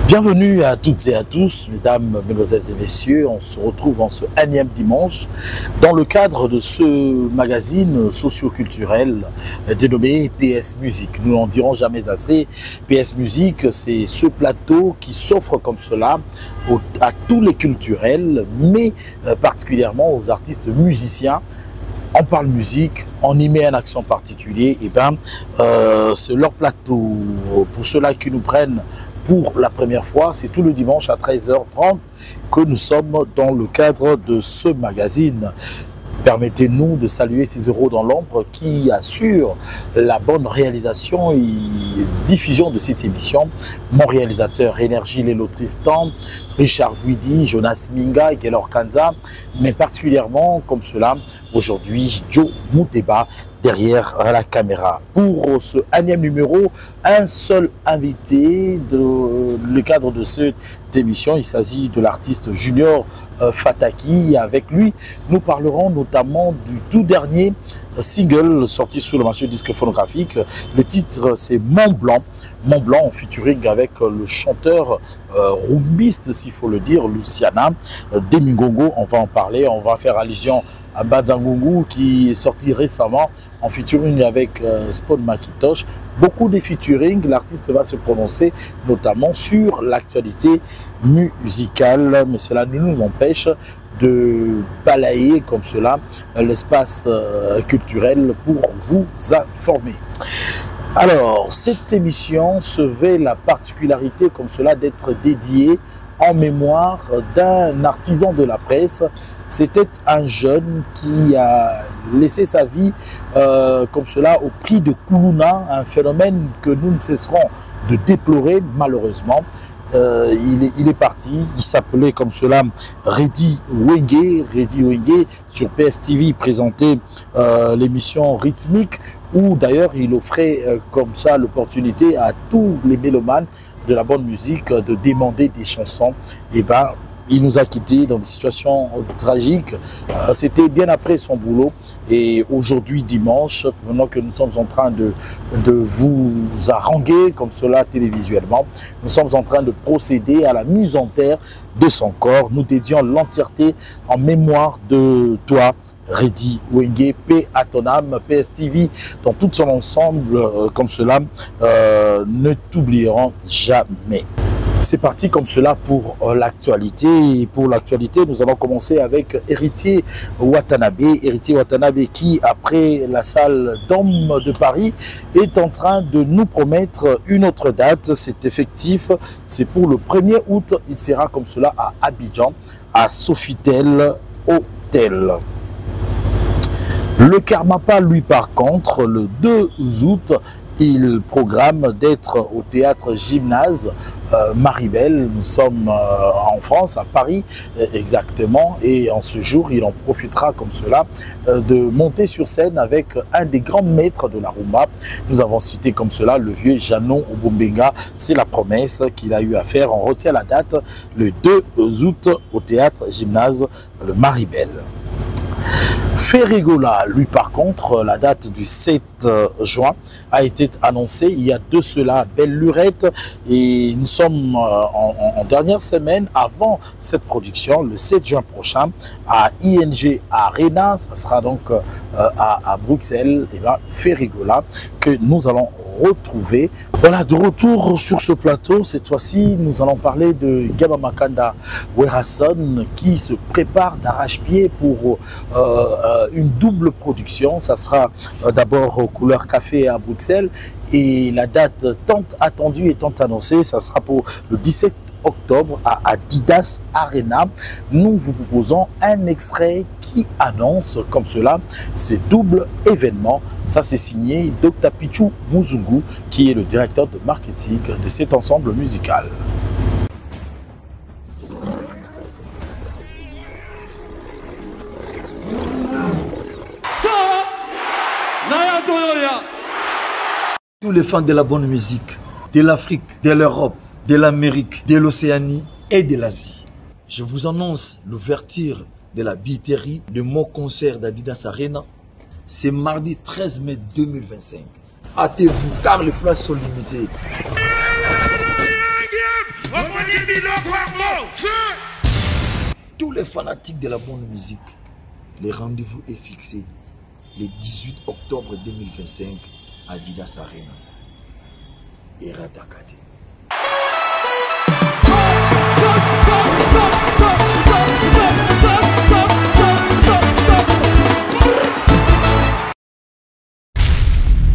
Bienvenue à toutes et à tous, mesdames, mesdemoiselles et messieurs. On se retrouve en ce énième dimanche dans le cadre de ce magazine socio-culturel dénommé PS Musique. Nous n'en dirons jamais assez. PS Musique, c'est ce plateau qui s'offre comme cela à tous les culturels, mais particulièrement aux artistes musiciens. On parle musique, on y met un accent particulier, et c'est leur plateau. Pour ceux-là qui nous prennent pour la première fois, c'est tout le dimanche à 13h30 que nous sommes dans le cadre de ce magazine. Permettez-nous de saluer ces héros dans l'ombre qui assurent la bonne réalisation et diffusion de cette émission. Mon réalisateur Énergie Lelo Tristan, Richard Vuidi, Jonas Minga et Gaylor Kanza, mais particulièrement comme cela aujourd'hui Joe Mouteba derrière la caméra. Pour ce énième numéro, un seul invité dans le cadre de cette émission, il s'agit de l'artiste Junior Fataki. Avec lui, nous parlerons notamment du tout dernier single sorti sur le marché disque phonographique. Le titre, c'est Mont Blanc. Mont Blanc en featuring avec le chanteur rumbiste, s'il faut le dire, Luciana Demingongo. On va en parler, on va faire allusion à Bazangungu qui est sorti récemment en featuring avec Spawn Makitosh. Beaucoup de featuring, l'artiste va se prononcer notamment sur l'actualité musicale, mais cela ne nous empêche de balayer comme cela l'espace culturel pour vous informer. Alors, cette émission se veut la particularité comme cela d'être dédiée en mémoire d'un artisan de la presse. C'était un jeune qui a laissé sa vie comme cela au prix de Kuluna, un phénomène que nous ne cesserons de déplorer malheureusement. Il est parti, il s'appelait comme cela Reddy Wenge. Reddy Wenge sur PSTV présentait l'émission rythmique où d'ailleurs il offrait comme ça l'opportunité à tous les mélomanes de la bonne musique de demander des chansons. Et il nous a quittés dans des situations tragiques. C'était bien après son boulot. Et aujourd'hui, dimanche, pendant que nous sommes en train de vous haranguer comme cela télévisuellement, nous sommes en train de procéder à la mise en terre de son corps. Nous dédions l'entièreté en mémoire de toi, Reddy Wenge, paix à ton âme. PSTV dans tout son ensemble, comme cela, ne t'oublieront jamais. C'est parti comme cela pour l'actualité. Et pour l'actualité, nous allons commencer avec Héritier Watanabe. Héritier Watanabe qui, après la salle d'hommes de Paris, est en train de nous promettre une autre date. C'est effectif, c'est pour le 1er août. Il sera comme cela à Abidjan, à Sofitel Hotel. Le Karmapa, lui, par contre, le 2 août, il programme d'être au théâtre Gymnase Maribel. Nous sommes en France, à Paris exactement, et en ce jour, il en profitera comme cela de monter sur scène avec un des grands maîtres de la rumba. Nous avons cité comme cela le vieux Janon Obombenga. C'est la promesse qu'il a eu à faire. On retient la date le 2 août au théâtre Gymnase le Maribel. Ferrigola, lui par contre, la date du 7 juin a été annoncée il y a de cela belle lurette, et nous sommes en dernière semaine avant cette production, le 7 juin prochain à ING Arena. Ça sera donc à Bruxelles. Et Ferrigola que nous allons retrouver. Voilà, de retour sur ce plateau. Cette fois-ci, nous allons parler de Gaba Makanda Werason qui se prépare d'arrache-pied pour une double production. Ça sera d'abord aux couleurs café à Bruxelles, et la date tant attendue et tant annoncée, ça sera pour le 17 octobre à Adidas Arena. Nous vous proposons un extrait qui annonce comme cela ce double événement. Ça, c'est signé Dr Pichu Muzungu, qui est le directeur de marketing de cet ensemble musical. Tous les fans de la bonne musique, de l'Afrique, de l'Europe, de l'Amérique, de l'Océanie et de l'Asie, je vous annonce l'ouverture de la billetterie de mon concert d'Adidas Arena. C'est mardi 13 mai 2025. Hâtez-vous car les places sont limitées. Tous les fanatiques de la bonne musique, le rendez-vous est fixé le 18 octobre 2025 à Adidas Arena. Et Ratakate.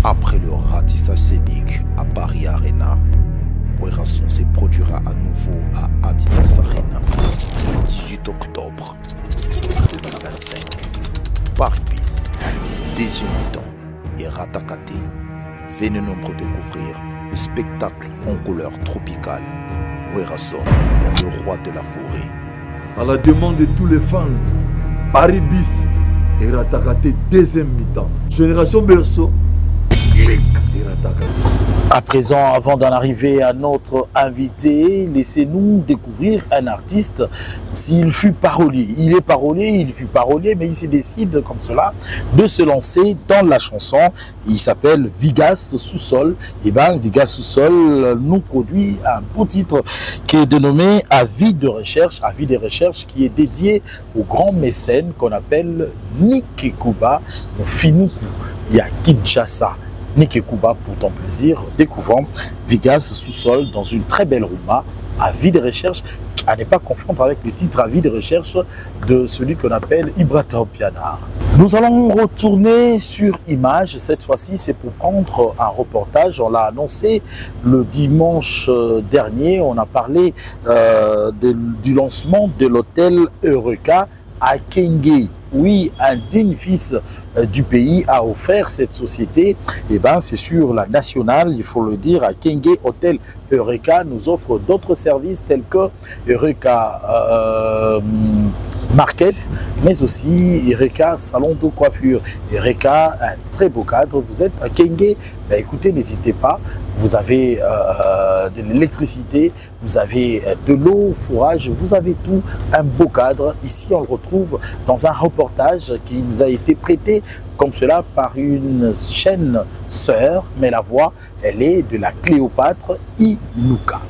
Après le ratissage scénique à Paris Arena, Werrason se produira à nouveau à Adidas Arena le 18 octobre 2025. Paris Bis, deuxième mi-temps et Ratakate. Venez nombreux découvrir le spectacle en couleur tropicale. Werrason, le roi de la forêt. À la demande de tous les fans, Paris Bis et Ratakate deuxième mi-temps. Génération Berceau, clic et Ratakate. À présent, avant d'en arriver à notre invité, laissez-nous découvrir un artiste. S'il fut parolier, il est parolier, il fut parolier, mais il se décide comme cela de se lancer dans la chanson. Il s'appelle Vigas Sous-Sol. Et bien, Vigas Sous-Sol nous produit un beau titre qui est dénommé Avis de recherche, qui est dédié au grand mécène qu'on appelle Nick Kuba, Finuku, il y a Kinshasa. Nick Kuba, pour ton plaisir, découvrant Vigas Sous-Sol dans une très belle rumba, Avis de recherche, à ne pas confondre avec le titre Avis de recherche de celui qu'on appelle Ibraton Piana. Nous allons retourner sur Image. Cette fois-ci, c'est pour prendre un reportage. On l'a annoncé le dimanche dernier. On a parlé du lancement de l'hôtel Eureka à Kenge. Oui, un digne fils du pays a offert cette société. Et ben, c'est sur la nationale, il faut le dire, à Kenge. Hôtel Eureka nous offre d'autres services tels que Eureka Market, mais aussi Eureka Salon de coiffure. Eureka, un très beau cadre. Vous êtes à Kenge, ben, écoutez, n'hésitez pas. Vous avez de l'électricité, vous avez de l'eau, fourrage, vous avez tout, un beau cadre. Ici, on le retrouve dans un reportage qui nous a été prêté comme cela par une chaîne sœur, mais la voix, elle est de la Cléopâtre Inuka.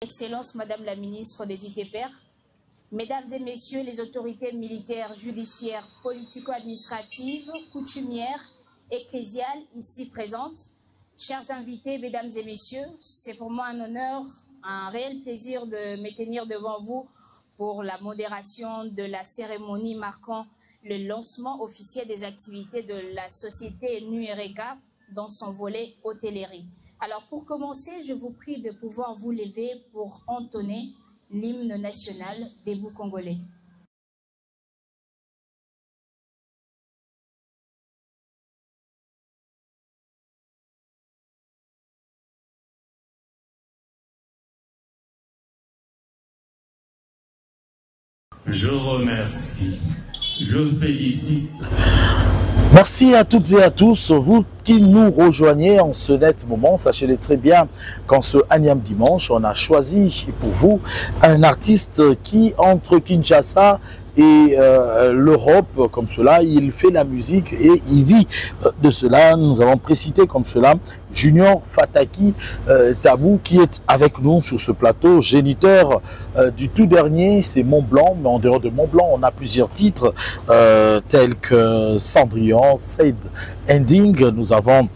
Excellence, Madame la Ministre des ITPR, Mesdames et Messieurs les autorités militaires, judiciaires, politico-administratives, coutumières, ecclésiales ici présentes, chers invités, Mesdames et Messieurs, c'est pour moi un honneur, un réel plaisir de me tenir devant vous pour la modération de la cérémonie marquant le lancement officiel des activités de la société Nuereka dans son volet hôtellerie. Alors pour commencer, je vous prie de pouvoir vous lever pour entonner l'hymne national des Bou congolais. Je remercie, je félicite. Merci à toutes et à tous, vous qui nous rejoignez en ce net moment. Sachez-le très bien qu'en ce énième dimanche, on a choisi pour vous un artiste qui, entre Kinshasa et l'Europe, comme cela, il fait la musique et il vit de cela. Nous avons précité comme cela Junior Fataki Tabou, qui est avec nous sur ce plateau, géniteur du tout dernier, c'est Mont Blanc. Mais en dehors de Mont Blanc, on a plusieurs titres tels que Cendrillon, Said Ending. Nous avons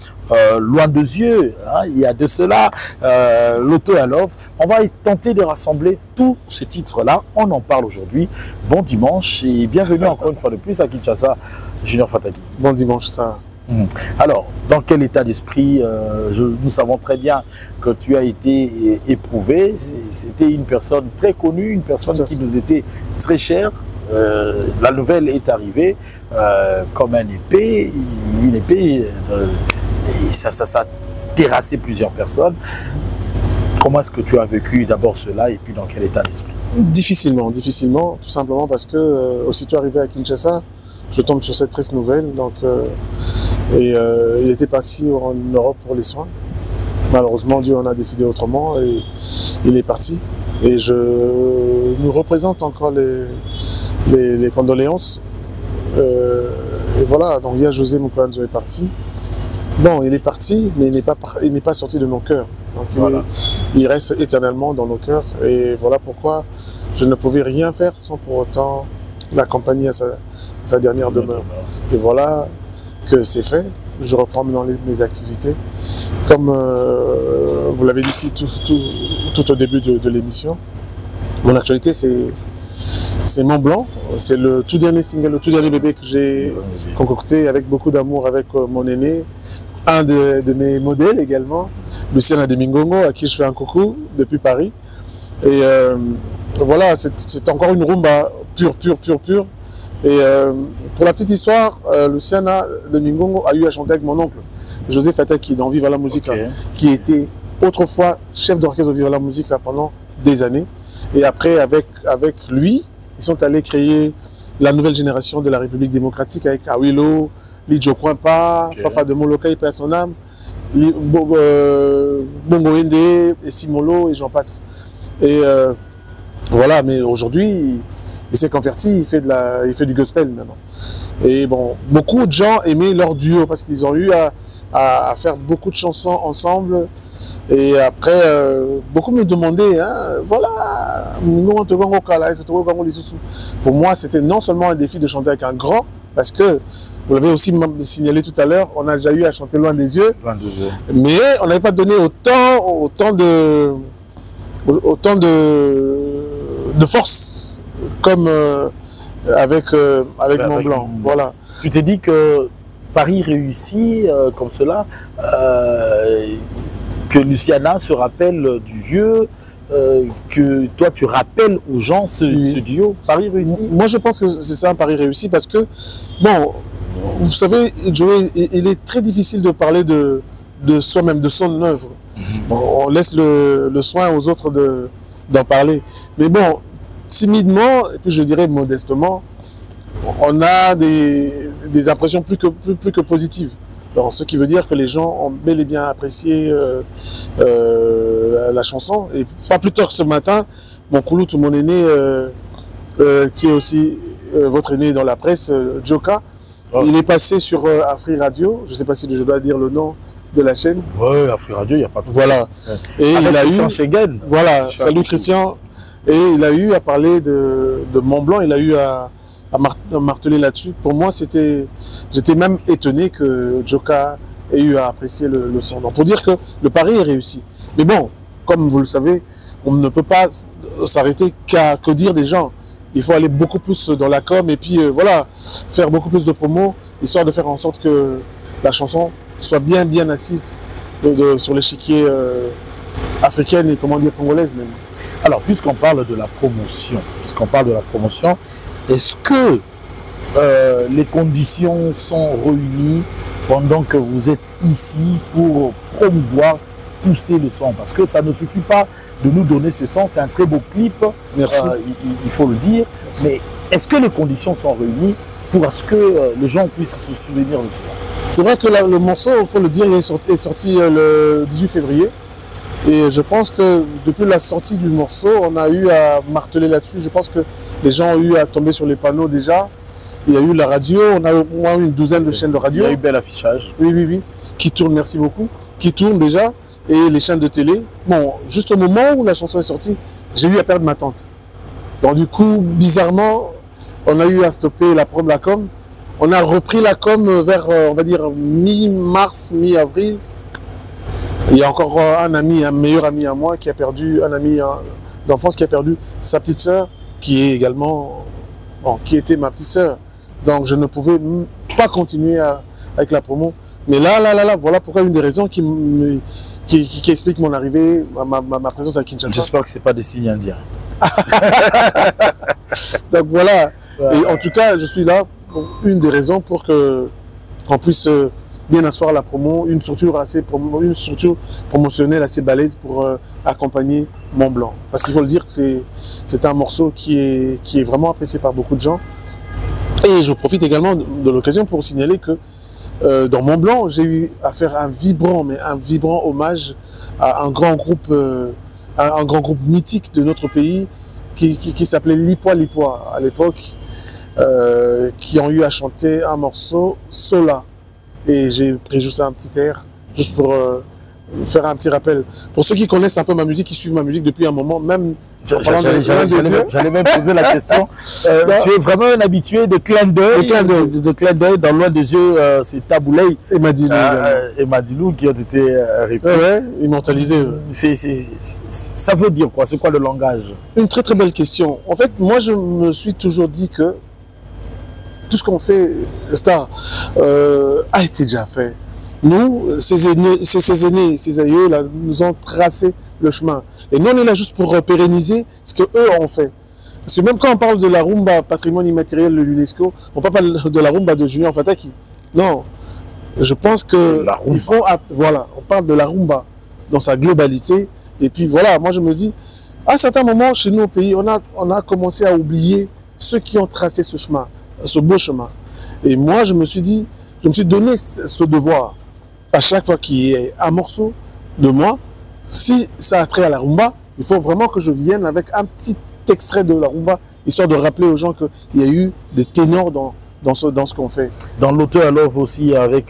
Loin de yeux, hein, il y a de cela, L'Auto à Love. On va tenter de rassembler tous ces titres-là. On en parle aujourd'hui. Bon dimanche et bienvenue encore une fois de plus à Kinshasa, Junior Fataki. Bon dimanche, ça. Alors, dans quel état d'esprit nous savons très bien que tu as été éprouvé. C'était une personne très connue, une personne qui nous était très chère. La nouvelle est arrivée comme une épée et ça a terrassé plusieurs personnes. Comment est-ce que tu as vécu d'abord cela et puis dans quel état d'esprit? Difficilement, tout simplement parce que aussitôt arrivé à Kinshasa, je tombe sur cette triste nouvelle. Donc, il était parti en Europe pour les soins. Malheureusement, Dieu en a décidé autrement et il est parti. Et je nous représente encore les condoléances. Et voilà, donc hier José Moukoanzo est parti. Bon, il est parti, mais il n'est pas sorti de nos cœurs. Donc voilà. Il reste éternellement dans nos cœurs. Et voilà pourquoi je ne pouvais rien faire sans pour autant l'accompagner à sa dernière demeure. Et voilà que c'est fait. Je reprends maintenant mes activités. Comme vous l'avez dit ici tout au début de l'émission, mon actualité c'est Mont Blanc. C'est le tout dernier single, le tout dernier bébé que j'ai concocté avec beaucoup d'amour avec mon aîné. Un de mes modèles également, Lucien Ademingongo, à qui je fais un coucou depuis Paris. Et voilà, c'est encore une rumba pure. Et pour la petite histoire, Luciana Ademingongo a eu à chanter avec mon oncle, José Fataki, dans Viva la Musica, qui était autrefois chef d'orchestre de Viva la Musica pendant des années. Et après, avec lui, ils sont allés créer la nouvelle génération de la République démocratique avec Awilo, Lidjo Kouimpa, Fafa de Moloka, il perd son âme, Bongo Ende, et Simolo, et j'en passe. Et voilà, mais aujourd'hui, il s'est converti, il fait du gospel maintenant. Et bon, beaucoup de gens aimaient leur duo parce qu'ils ont eu à faire beaucoup de chansons ensemble. Et après, beaucoup me demandaient, hein, voilà, pour moi, c'était non seulement un défi de chanter avec un grand, parce que vous l'avez aussi signalé tout à l'heure, on a déjà eu à chanter Loin des yeux, mais on n'avait pas donné autant de force comme avec Mont Blanc. Voilà. Tu t'es dit que Paris réussit comme cela, que Luciana se rappelle du vieux, que toi tu rappelles aux gens ce duo, Paris réussit? Moi je pense que c'est ça, un Paris réussi, parce que, bon, vous savez, Joey, il est très difficile de parler de soi-même, de son œuvre. Bon, on laisse le soin aux autres d'en parler. Mais bon, timidement, et puis je dirais modestement, on a des impressions plus que positives. Alors, ce qui veut dire que les gens ont bel et bien apprécié la chanson. Et pas plus tard que ce matin, mon Koulou, tout mon aîné, qui est aussi votre aîné dans la presse, Joka, il est passé sur Afri Radio. Je ne sais pas si je dois dire le nom de la chaîne. Oui, Afrique Radio, il n'y a pas de Voilà. Et avec il a Christian eu... Schengen. Voilà, salut Christian. Et il a eu à parler de Mont Blanc, il a eu à marteler là-dessus. Pour moi, j'étais même étonné que Djoka ait eu à apprécier le son. Donc, pour dire que le pari est réussi. Mais bon, comme vous le savez, on ne peut pas s'arrêter qu'à dire des gens. Il faut aller beaucoup plus dans la com et puis voilà, faire beaucoup plus de promos, histoire de faire en sorte que la chanson soit bien assise sur l'échiquier africaine et comment dire congolaise même. Alors, puisqu'on parle de la promotion, est-ce que les conditions sont réunies pendant que vous êtes ici pour promouvoir, pousser le son? Parce que ça ne suffit pas de nous donner ce son, c'est un très beau clip, merci. Il faut le dire, merci. Mais est-ce que les conditions sont réunies pour ce que les gens puissent se souvenir de cela? C'est vrai que le morceau, il faut le dire, est sorti le 18 février. Et je pense que depuis la sortie du morceau, on a eu à marteler là-dessus. Je pense que les gens ont eu à tomber sur les panneaux déjà. Il y a eu la radio, on a au moins une douzaine de chaînes de radio. Il y a eu bel affichage. Oui, qui tournent, merci beaucoup. Qui tournent déjà. Et les chaînes de télé. Bon, juste au moment où la chanson est sortie, j'ai eu à perdre ma tante. Donc du coup, bizarrement, on a eu à stopper la com. On a repris la com vers, on va dire, mi-mars, mi-avril. Il y a encore un meilleur ami à moi qui a perdu, un ami d'enfance qui a perdu sa petite sœur, qui est également, qui était ma petite sœur. Donc je ne pouvais pas continuer avec la promo. Mais là, voilà pourquoi une des raisons qui explique mon arrivée, ma présence à Kinshasa. J'espère que ce n'est pas des signes indiens. Donc voilà. Et en tout cas, je suis là pour une des raisons pour qu'on puisse bien asseoir la promo, une structure promotionnelle assez balèze pour accompagner Mont Blanc. Parce qu'il faut le dire que c'est un morceau qui est vraiment apprécié par beaucoup de gens. Et je profite également de l'occasion pour signaler que dans Mont Blanc, j'ai eu à faire un vibrant hommage à un grand groupe mythique de notre pays qui s'appelait Lipois à l'époque, qui ont eu à chanter un morceau Sola. Et j'ai pris juste un petit air, juste pour faire un petit rappel. Pour ceux qui connaissent un peu ma musique, qui suivent ma musique depuis un moment, même... J'allais même poser la question. Tu es vraiment un habitué de clin d'œil. De clin d'œil dans loin des yeux, c'est Taboulay et Madilou qui ont été immortalisés. Ça veut dire quoi? C'est quoi le langage? Une très belle question. En fait, moi je me suis toujours dit que tout ce qu'on fait, Star, a été déjà fait. Nous, ces aînés, ces aïeux là, nous ont tracé le chemin. Et nous, on est là juste pour pérenniser ce qu'eux ont fait. Parce que même quand on parle de la rumba patrimoine immatériel de l'UNESCO, on ne parle pas de la rumba de Junior Fataki. Non. Je pense que il faut, voilà, on parle de la rumba dans sa globalité. Et puis voilà, moi je me dis, à certains moments chez nous au pays, on a commencé à oublier ceux qui ont tracé ce chemin, ce beau chemin. Et moi je me suis dit, je me suis donné ce devoir. À chaque fois qu'il y ait un morceau de moi, si ça a trait à la rumba, il faut vraiment que je vienne avec un petit extrait de la rumba, histoire de rappeler aux gens qu'il y a eu des ténors dans ce qu'on fait. Dans l'auteur Love aussi, avec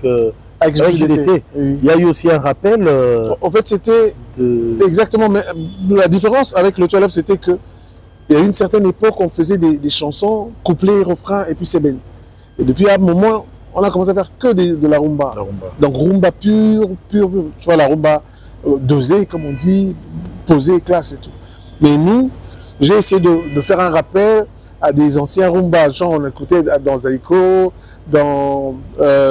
GDT, il y a eu aussi un rappel. En fait, c'était exactement, mais la différence avec l'auteur Love, c'était que il y a eu une certaine époque, on faisait des chansons, couplets, refrains, et puis c'est ben. Et depuis un moment, on a commencé à faire que de la rumba. Donc rumba pure, tu vois, la rumba dosée, comme on dit, posée, classe et tout. Mais nous, j'ai essayé de faire un rappel à des anciens rumba. Genre, on écoutait dans Zaiko, dans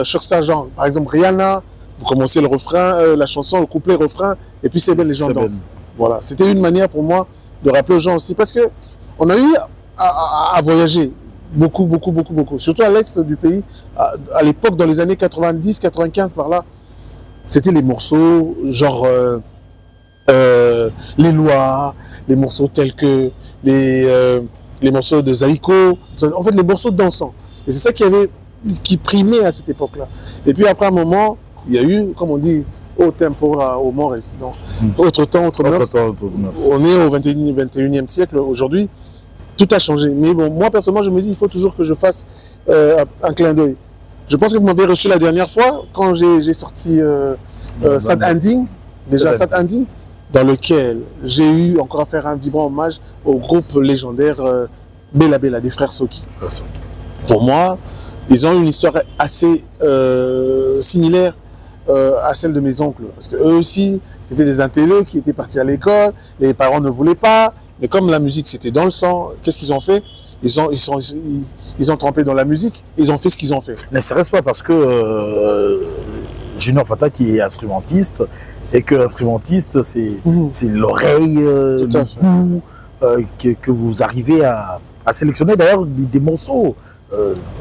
Choc Sargent, par exemple Rihanna, vous commencez le refrain, la chanson, le couplet, refrain, et puis c'est ben, les gens dansent. Voilà, c'était une manière pour moi de rappeler aux gens aussi, parce que on a eu à voyager. Beaucoup. Surtout à l'est du pays, à l'époque, dans les années 90, 95, par là, c'était les morceaux, genre les lois, les morceaux tels que les morceaux de Zaiko, en fait, les morceaux dansants. Et c'est ça qui primait à cette époque-là. Et puis après un moment, il y a eu, comme on dit, au tempora, au mores. Donc, autre temps, autre mœurs. On est au 21e siècle aujourd'hui. Tout a changé. Mais bon, moi, personnellement, je me dis, il faut toujours que je fasse un clin d'œil. Je pense que vous m'avez reçu la dernière fois, quand j'ai sorti Sad Ending, déjà Sad Ending, dans lequel j'ai eu encore à faire un vibrant hommage au groupe légendaire Bella Bella des frères Soki. Pour moi, ils ont une histoire assez similaire à celle de mes oncles. Parce qu'eux aussi, c'était des intellos qui étaient partis à l'école, les parents ne voulaient pas, mais comme la musique c'était dans le sang, qu'est-ce qu'ils ont fait? Ils ont trempé dans la musique, ils ont fait ce qu'ils ont fait. Ne serait-ce pas parce que Junior Fata qui est instrumentiste, et que l'instrumentiste c'est l'oreille, le goût que vous arrivez à sélectionner d'ailleurs des morceaux.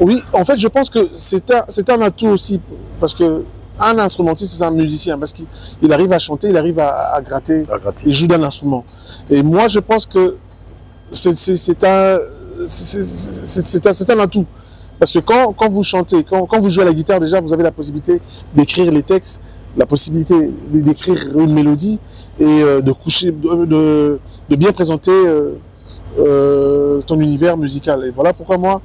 Oui, en fait je pense que c'est un atout aussi, parce que un instrumentiste c'est un musicien, parce qu'il arrive à chanter, il arrive à gratter, il joue d'un instrument. Et moi je pense que c'est un atout. Parce que quand vous chantez, quand vous jouez à la guitare, déjà vous avez la possibilité d'écrire les textes, la possibilité d'écrire une mélodie et de bien présenter ton univers musical. Et voilà pourquoi moi,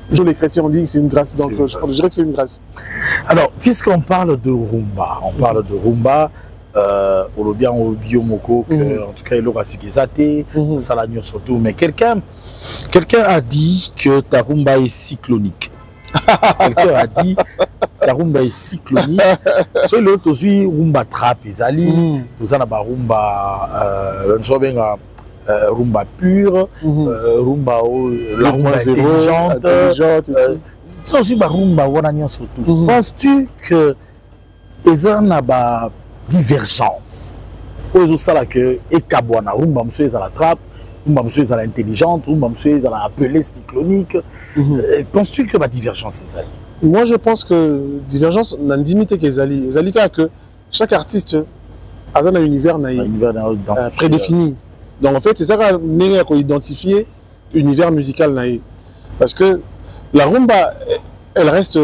les chrétiens ont dit que c'est une grâce, donc je dirais que c'est une grâce. Alors, puisqu'on parle de rumba, Olobia Obiomoko, en tout cas il aura Sikizate, Salanio surtout, mais quelqu'un a dit que ta rumba est cyclonique. Quelqu'un a dit ta rumba est cyclonique. Sur l'autre aussi, rumba trap, Izali, tout ça n'a pas rumba, rumba pure, rumba la rumba intelligente. Ça aussi, rumba wananion surtout. Penses-tu que Eza n'a pas divergence? Aux ça que Ekabwana, rumba monsieur est à la trappe, rumba monsieur est à l'intelligente, rumba monsieur est à la appelée cyclonique. Penses-tu que la divergence est ça? Moi je pense que divergence n'a limité qu'Ezali. Ezali que chaque artiste a un univers prédéfini. Donc en fait c'est ça qu'on a identifié univers musical naïf. Parce que la rumba, elle reste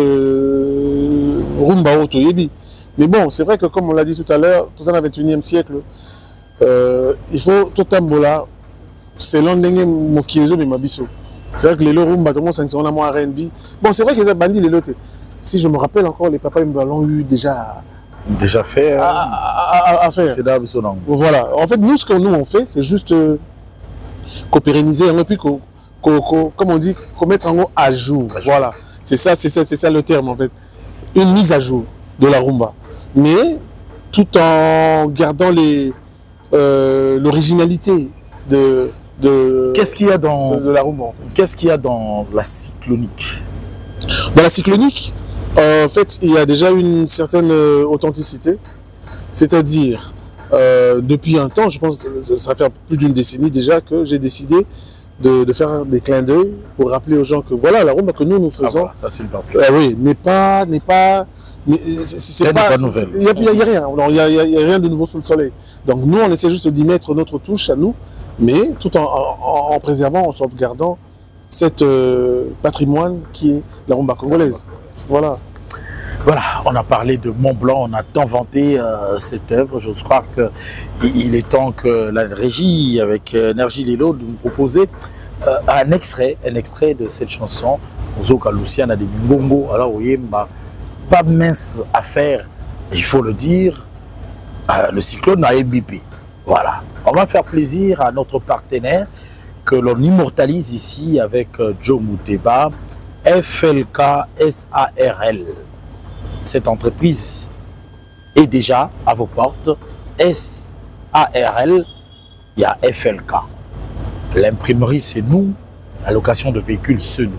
rumba autoyebi. Mais bon, c'est vrai que comme on l'a dit tout à l'heure, tout ça dans le 21e siècle, il faut tout tambola, c'est l'endenge mokiezo mais mabiso. C'est vrai que les rumba, tout le monde s'en est en R&B. Bon, c'est vrai qu'ils ont bandit les lots. Si je me rappelle encore, les papas l'ont eu déjà fait à faire. C'est d'abord son nom. Voilà. En fait, nous, ce que nous on fait, c'est juste pérenniser et puis comme on dit, mettre en haut à jour. Voilà. C'est ça le terme en fait. Une mise à jour de la rumba. Mais tout en gardant l'originalité de qu'est-ce qu'il y a dans la rumba en fait. Qu'est-ce qu'il y a dans la cyclonique? Dans la cyclonique, en fait, il y a déjà une certaine authenticité. C'est-à-dire, depuis un temps, je pense que ça fait plus d'une décennie déjà que j'ai décidé de faire des clins d'œil pour rappeler aux gens que voilà, la rumba que nous faisons. Voilà, ça c'est une partie. Oui, n'est pas c'est pas nouvelle. Il n'y a rien. Il n'y a rien de nouveau sous le soleil. Donc nous, on essaie juste d'y mettre notre touche à nous, mais tout en préservant, en sauvegardant cet patrimoine qui est la rumba congolaise. Voilà. Voilà, on a parlé de Mont Blanc, on a tant vanté cette œuvre. Je crois qu'il est temps que la régie, avec Energie Lelo, de nous proposer un extrait de cette chanson. Ozoka Luciana de Mbongo. Alors, vous voyez, pas mince affaire, il faut le dire, le cyclone à MBP. Voilà, on va faire plaisir à notre partenaire que l'on immortalise ici avec Joe Mouteba, FLK SARL. Cette entreprise est déjà à vos portes. SARL, il y a FLK. L'imprimerie, c'est nous. La location de véhicules, c'est nous.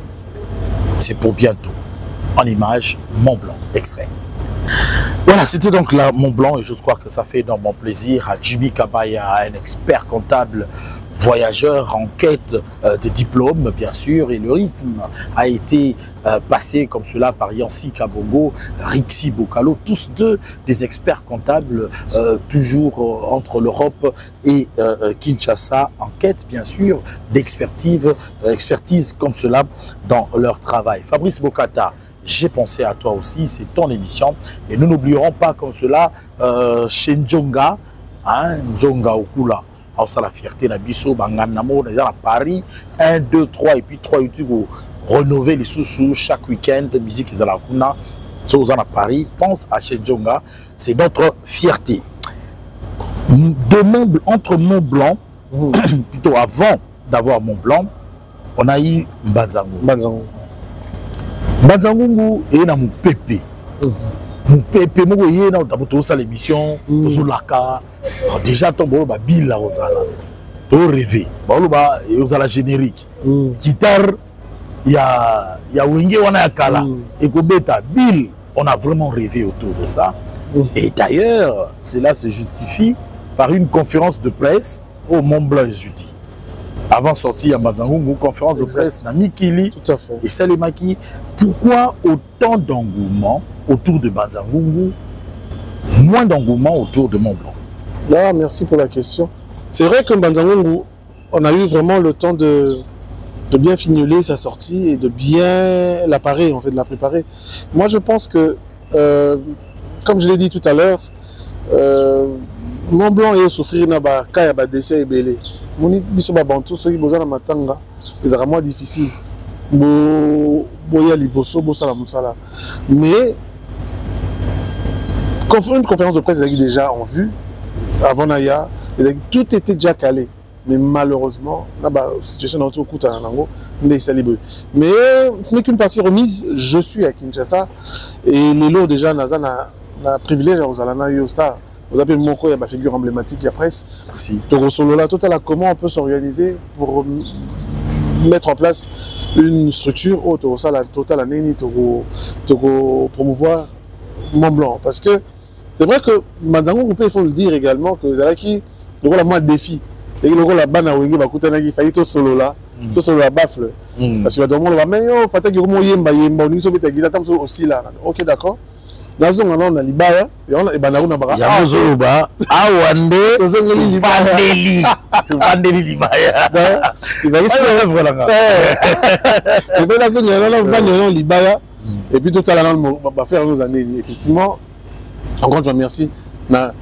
C'est pour bientôt. En image, Mont Blanc, extrait. Voilà, c'était donc là Mont Blanc et je crois que ça fait énormément plaisir à Jimmy Kabaya, un expert comptable voyageur en quête de diplôme, bien sûr, et le rythme a été passé comme cela par Yancy Kabongo, Rixi Bokalo, tous deux des experts comptables, toujours entre l'Europe et Kinshasa, en quête, bien sûr, d'expertise comme cela dans leur travail. Fabrice Bokata, j'ai pensé à toi aussi, c'est ton émission, et nous n'oublierons pas comme cela chez Njonga, Njonga Okula. Ça la fierté na biso banganamo à Paris 1 2 3 et puis 3 YouTube rénover les sous chaque week-end musique ils la kuna Aux à Paris, pense à Chedjonga, c'est notre fierté. Entre Mont-Blanc, plutôt avant d'avoir Mont-Blanc, on a eu Mbanzangu. Mbanzangu est dans mon pépé. Mon pépé, moi, il est dans l'émission, dans laka. Déjà, ton bon, Bill la Rosala. Ton rêvé. Il y a la générique. Guitare, il y a Wenge Wanakala. Et Kobeta, Bill, on a vraiment rêvé autour de ça. Et d'ailleurs, cela se justifie par une conférence de presse au Mont-Blanc jeudi. Avant sortie à Mbanzangu, conférence de presse à Mikili et Salemaki. Pourquoi autant d'engouement autour de Mbanzangu, moins d'engouement autour de Mont-Blanc? Là, merci pour la question. C'est vrai que Mbanzangu, on a eu vraiment le temps de bien fignoler sa sortie et de bien la parer, en fait, de la préparer. Moi, je pense que, comme je l'ai dit tout à l'heure, Mont-Blanc est souffrir na kaya ba décès et belé. Moni biso ba bantu so boza na matanga, c'est vraiment difficile. Boya liboso bo sala musala. Mais une conférence de presse déjà en vue avant Naya, tout était déjà calé. Mais malheureusement, la situation dans tout coup à Nango, mais ce n'est qu'une partie remise. Je suis à Kinshasa et les lots déjà na privilège aux Alana Star. Vous appelez mon il y a ma figure emblématique, il y a presse. Donc, solo là, total, comment on peut s'organiser pour mettre en place une structure au ça la totale année pour promouvoir Mont-Blanc. Parce que c'est vrai que Mbanzangu, il faut le dire également que Zalaki, le rôle a défi. Et le rôle la bana Wenge Bakutana, failli tout solo là, tout solo à baffle. Parce que le monde va mais yo, fata que comment yemba yemba, on y sommet à guitare aussi là. Ok, d'accord. Là, on a Libaya, et on a Banaruna Bara. Il y a Zoroba, Awande, Vandeli. Vandeli Libaya. Il va y avoir Libaya. Et puis tout à l'heure, on va faire nos années. Effectivement, encore une fois, merci. Na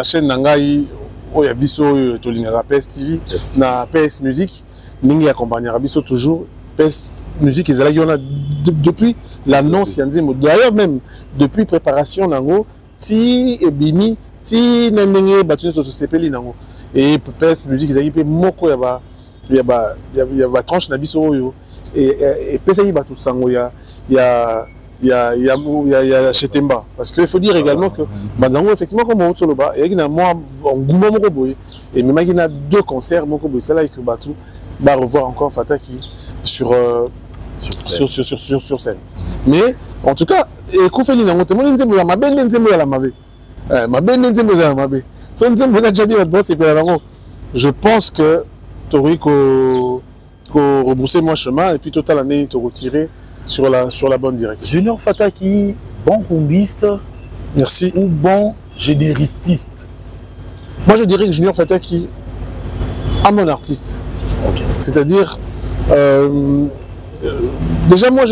chaîne Nangaï, il y a Bisso, Tolingara, PS TV, na PS Musique, Ningi accompagne Bisso toujours. PS Musique, ils ont depuis l'annonce, d'ailleurs même depuis préparation nango, ti et bimi, ti nengé battu sur ce CPL nango. Et PS Musique, ils ont fait moko il y a tranche nabiso yo et PSI batu sango il y a Chetemba parce qu'il faut dire également que Mbanzangu effectivement comme on solo bas et il y a moi en gouma moko boy et même il y a 2 concerts moko boy c'est là que batu va revoir encore Fataki sur scène. Mais en tout cas, je pense que Torico rebrousser mon chemin et puis total année te retirer sur la bonne direction. Junior Fataki, bon combiste, merci, ou bon générististe? Moi je dirais que Junior Fataki est mon artiste. Okay. C'est-à-dire déjà moi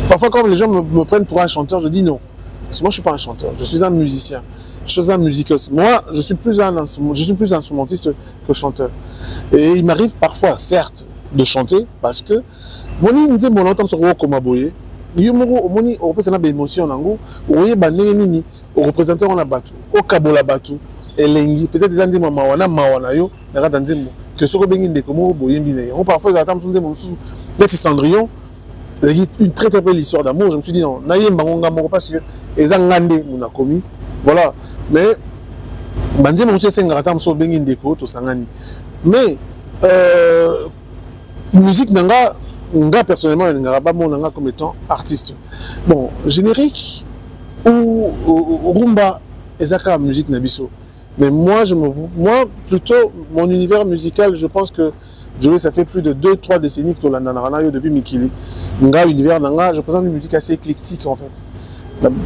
parfois quand les gens me prennent pour un chanteur, je dis non. Parce que moi je suis pas un chanteur, je suis un musicien. Je suis un musicos. Moi je suis plus instrumentiste que chanteur. Et il m'arrive parfois, certes, de chanter parce que moni nze mon entend sur comme aboye. Yomoro moni on représente une émotion nango, oye ba nini au représentant on a battu, au kabola battu, elengi peut-être des andi mawana yo, na rata nzembo. Que ce que bengi ndeko mo boyembi na yo. Parfois ils attendent nzembo mususu. Mais c'est Cendrillon. Une très très belle histoire d'amour. Je me suis dit non, na yemba ngonga moko parce que ezangande muna komi. Voilà. Mais banzembo mususu senga rata mususu bengi ndeko to sangani. Mais musique nga personnellement nanga comme étant artiste. Bon, générique ou rumba ezaka musique nabiso. Mais moi plutôt mon univers musical, je pense que ça fait plus de 2-3 décennies que je depuis Mikili. Nga univers nanga, je présente une musique assez éclectique en fait.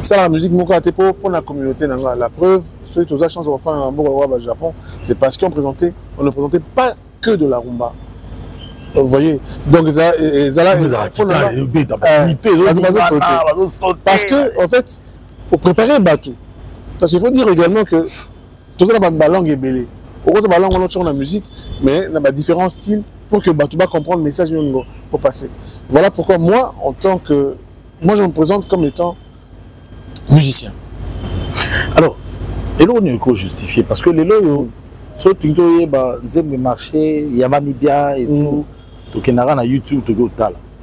Ça la musique mon côté pour la communauté nanga. La preuve, ceux qui ont la chance de faire un bon au Japon, c'est parce qu'on ne présentait pas que de la rumba. Vous voyez, donc parce que en fait, pour préparer Batou, parce qu'il faut dire également que tout ça la langue est belle. Au la langue on a la musique, mais il y a différents styles pour que Batouba comprenne le message pour passer. Voilà pourquoi moi, moi je me présente comme étant musicien. Alors, et là on est justifié parce que les lois, sur le marché, il y a bien et tout, donc il y a YouTube,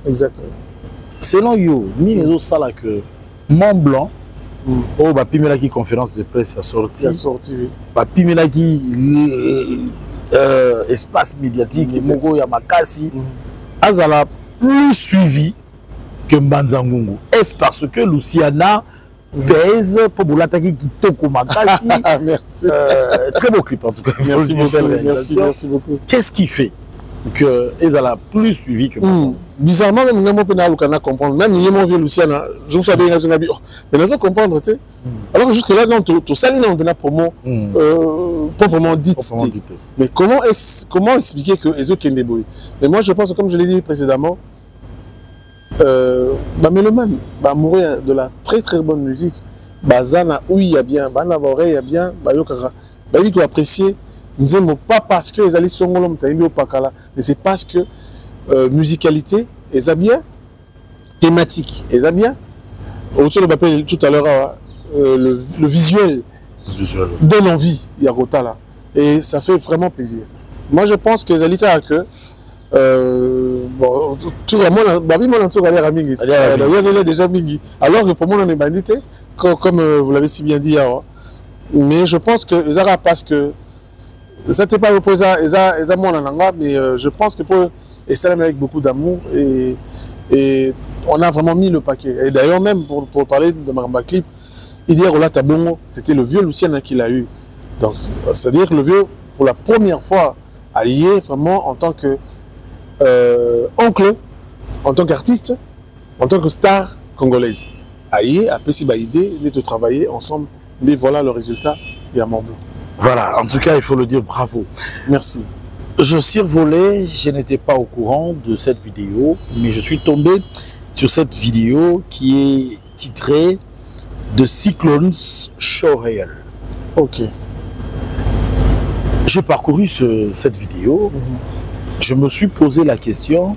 exactement. Selon you, ni les autres salles que Mont Blanc, oh bah pimela qui conférence de presse a sorti. Il a sorti, oui. Bah pimela qui espace médiatique, Mogo Yamakasi, Azala plus suivi que Mbanzangungu. Est-ce parce que Luciana pèse pour vous l'attaquer qui toko Makasi? Merci. Très beau clip en tout cas. Merci beaucoup. Merci beaucoup. Qu'est-ce qui fait que Ezala plus suivi que Mbanzangungu? Bizarrement, même moi, je peux comprendre. Même si je suis Luciana, je sais bien que mais je comprendre. Alors que jusque-là, tu salis dans le promo proprement dit. Mais comment expliquer que Ezo Kendeboy? Mais moi, je pense, comme je l'ai dit précédemment, mélomane, mourir de la très très bonne musique, Zana, oui, il y a bien, Banavoré, il y a bien, Bayokara, il faut apprécier. Pas parce que les alliés sont mais c'est parce que musicalité, et bien, thématique, et bien, autour de m'appeler tout à l'heure, le visuel donne envie, il y a Rota là, et ça fait vraiment plaisir. Moi je pense que Zalika que bon, tout le monde a déjà mingi, alors que pour moi on est bandité, comme vous l'avez si bien dit hier, mais je pense que Zara parce que ça n'était pas opposé à mais je pense que pour et ça avec beaucoup d'amour et on a vraiment mis le paquet. Et d'ailleurs même pour parler de Maramba Clip, hier Ola Tabongo, c'était le vieux Lucien qui l'a eu. Donc c'est-à-dire que le vieux pour la première fois allié vraiment en tant que oncle, en tant qu'artiste, en tant que star congolaise. Allié a Pessi Baïdé de travailler ensemble. Mais voilà le résultat, il y a Mont Blanc. Voilà, en tout cas, il faut le dire, bravo. Merci. Je survolais, je n'étais pas au courant de cette vidéo, mais je suis tombé sur cette vidéo qui est titrée The Cyclones Show Real. Ok. J'ai parcouru cette vidéo, je me suis posé la question,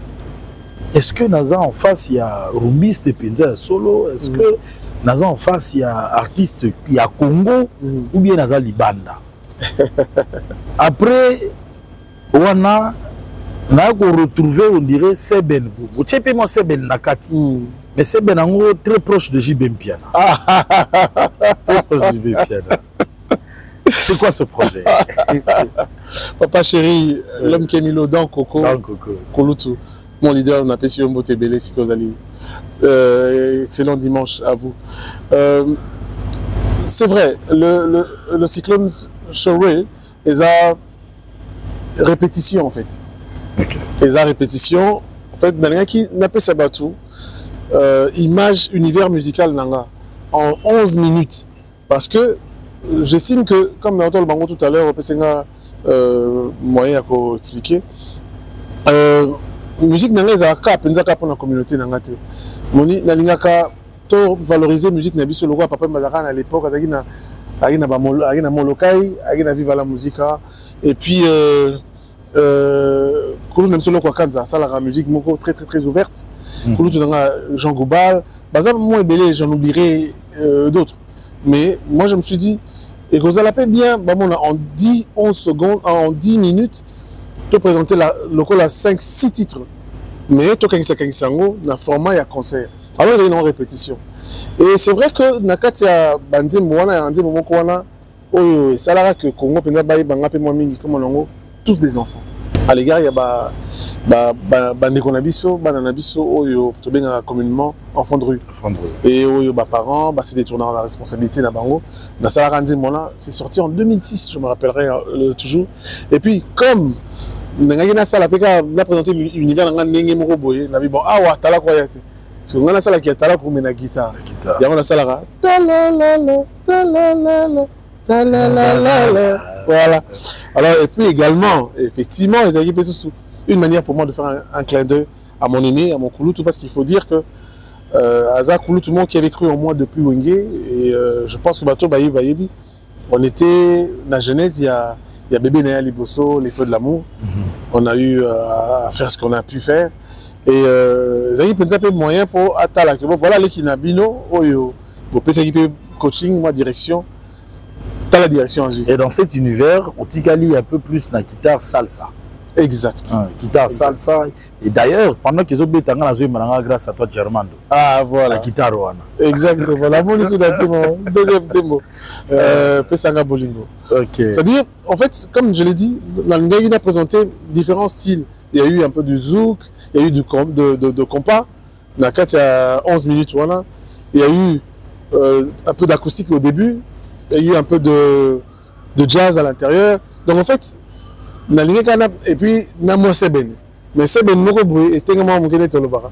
est-ce que Naza en face, il y a Rumbis de Penza solo? Est-ce que Naza en face, il y a artiste, il y a Congo ou bien Naza Libanda? Après, on a retrouvé, on dirait, Seben. Vous savez, moi, Seben Nakati. Mais Seben, en gros, très proche de JB Mpiana. Très proche de JB Mpiana. C'est quoi ce projet? Papa chéri, l'homme qui est mis dans Coco. Kolutu. Mon leader, on appelle Sion Botebele, Sikozali. Excellent dimanche à vous. C'est vrai, le Cyclone Showreel, ils ont répétition en fait. Ils ont répétition. En fait, dans les qui n'a pas sabatou, image univers musical nanga en 11 minutes. Parce que j'estime que, comme dans le bango tout à l'heure, moyen à expliquer, musique nanga est à cap, pour la communauté nanga te. Moni nalingaka to valoriser musique na biso lokwa papa Mbazaka à l'époque azaki na molokai na viva la musica et puis kulu na biso lokwa kanza ça la musique moko très très très ouverte kulu tunanga Jean Goubal baza moi belé j'en oublierai d'autres mais moi je me suis dit et que vous allez bien en 10-11 secondes en 10 minutes te présenter la 5-6 titres. Mais tout le na format ya concert. Alors il y a une répétition. Et c'est vrai que nakati ya bandi mwana andi momoko wana oyo salara que Congo penda bayi banga pe moi mingi comme longo tous des enfants. À l'égard il y a bande konabiso bananabiso oyo to benga communément enfants de rue. Et oyo parents c'est détournant la responsabilité na bango. Na salara andi mwana c'est sorti en 2006 je me rappellerai toujours. Et puis comme Nangina sala peka la présenter l'univers nga ndenge moko boye na bi bon awa tala kwa yate parce que ngana sala ki tala ko mena guitare ya ngana sala ka ta la la la voilà alors et puis également effectivement ils avaient sous une manière pour moi de faire un clin d'œil à mon aîné à mon Kouloutou parce qu'il faut dire que Aza Kouloutou monde qui avait cru en moi depuis Wenge et je pense que bateau bayebi on était la jeunesse il y Il y a Bébé Néa Liboso, Les Feux de l'amour. On a eu à faire ce qu'on a pu faire. Et Zaki Penza peut moyen pour atteindre la voilà les Kinabino, Oyo, pour peut coaching, moi direction, t'as la direction en vue. Et dans cet univers, on tigali un peu plus la guitare salsa. Exact. Guitare salsa. Et d'ailleurs, pendant qu'ils ont été grâce à toi, Germando. Ah, voilà. La guitare rouana. Exactement. La mon deuxième mot. Pesanga Bolingo. Ok. C'est-à-dire, en fait, comme je l'ai dit, dans le il a présenté différents styles. Il y a eu un peu du zouk, il y a eu de compas. La 4, il y a 11 minutes, voilà. Il y a eu un peu d'acoustique au début. Il y a eu un peu de jazz à l'intérieur. Donc, en fait, et puis, Namo Seben. Mais Seben, Moko était vraiment Mokene Tolobara.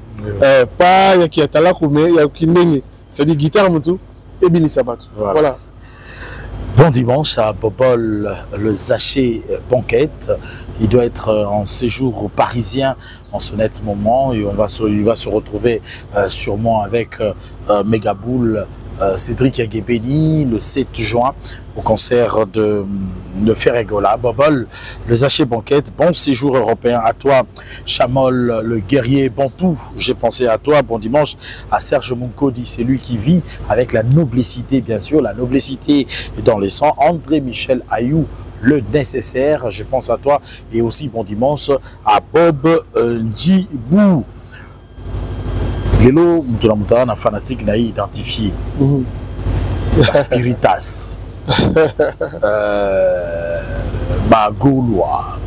Pas, il y a qui a Talakoumé, il y a qui n'est. C'est-à-dire guitare, Moutou, et Bini Sabat. Voilà. Bon dimanche à Bobol, le Zaché Banquette. Il doit être en séjour parisien en ce net moment. Et il va se retrouver sûrement avec Megaboule. Cédric Aguebeni le 7 juin au concert de Ferregola. Bobol, le Zaché Banquette, bon séjour européen à toi. Chamol, le guerrier Bantou, j'ai pensé à toi. Bon dimanche à Serge Moncodi, c'est lui qui vit avec la noblicité, bien sûr, la noblicité dans les sangs. André Michel Ayou, le nécessaire, je pense à toi. Et aussi bon dimanche à Bob Ndjibou. Lelo Moutoulamoutana, na fanatique n'a identifié. Spiritas. Gaulois,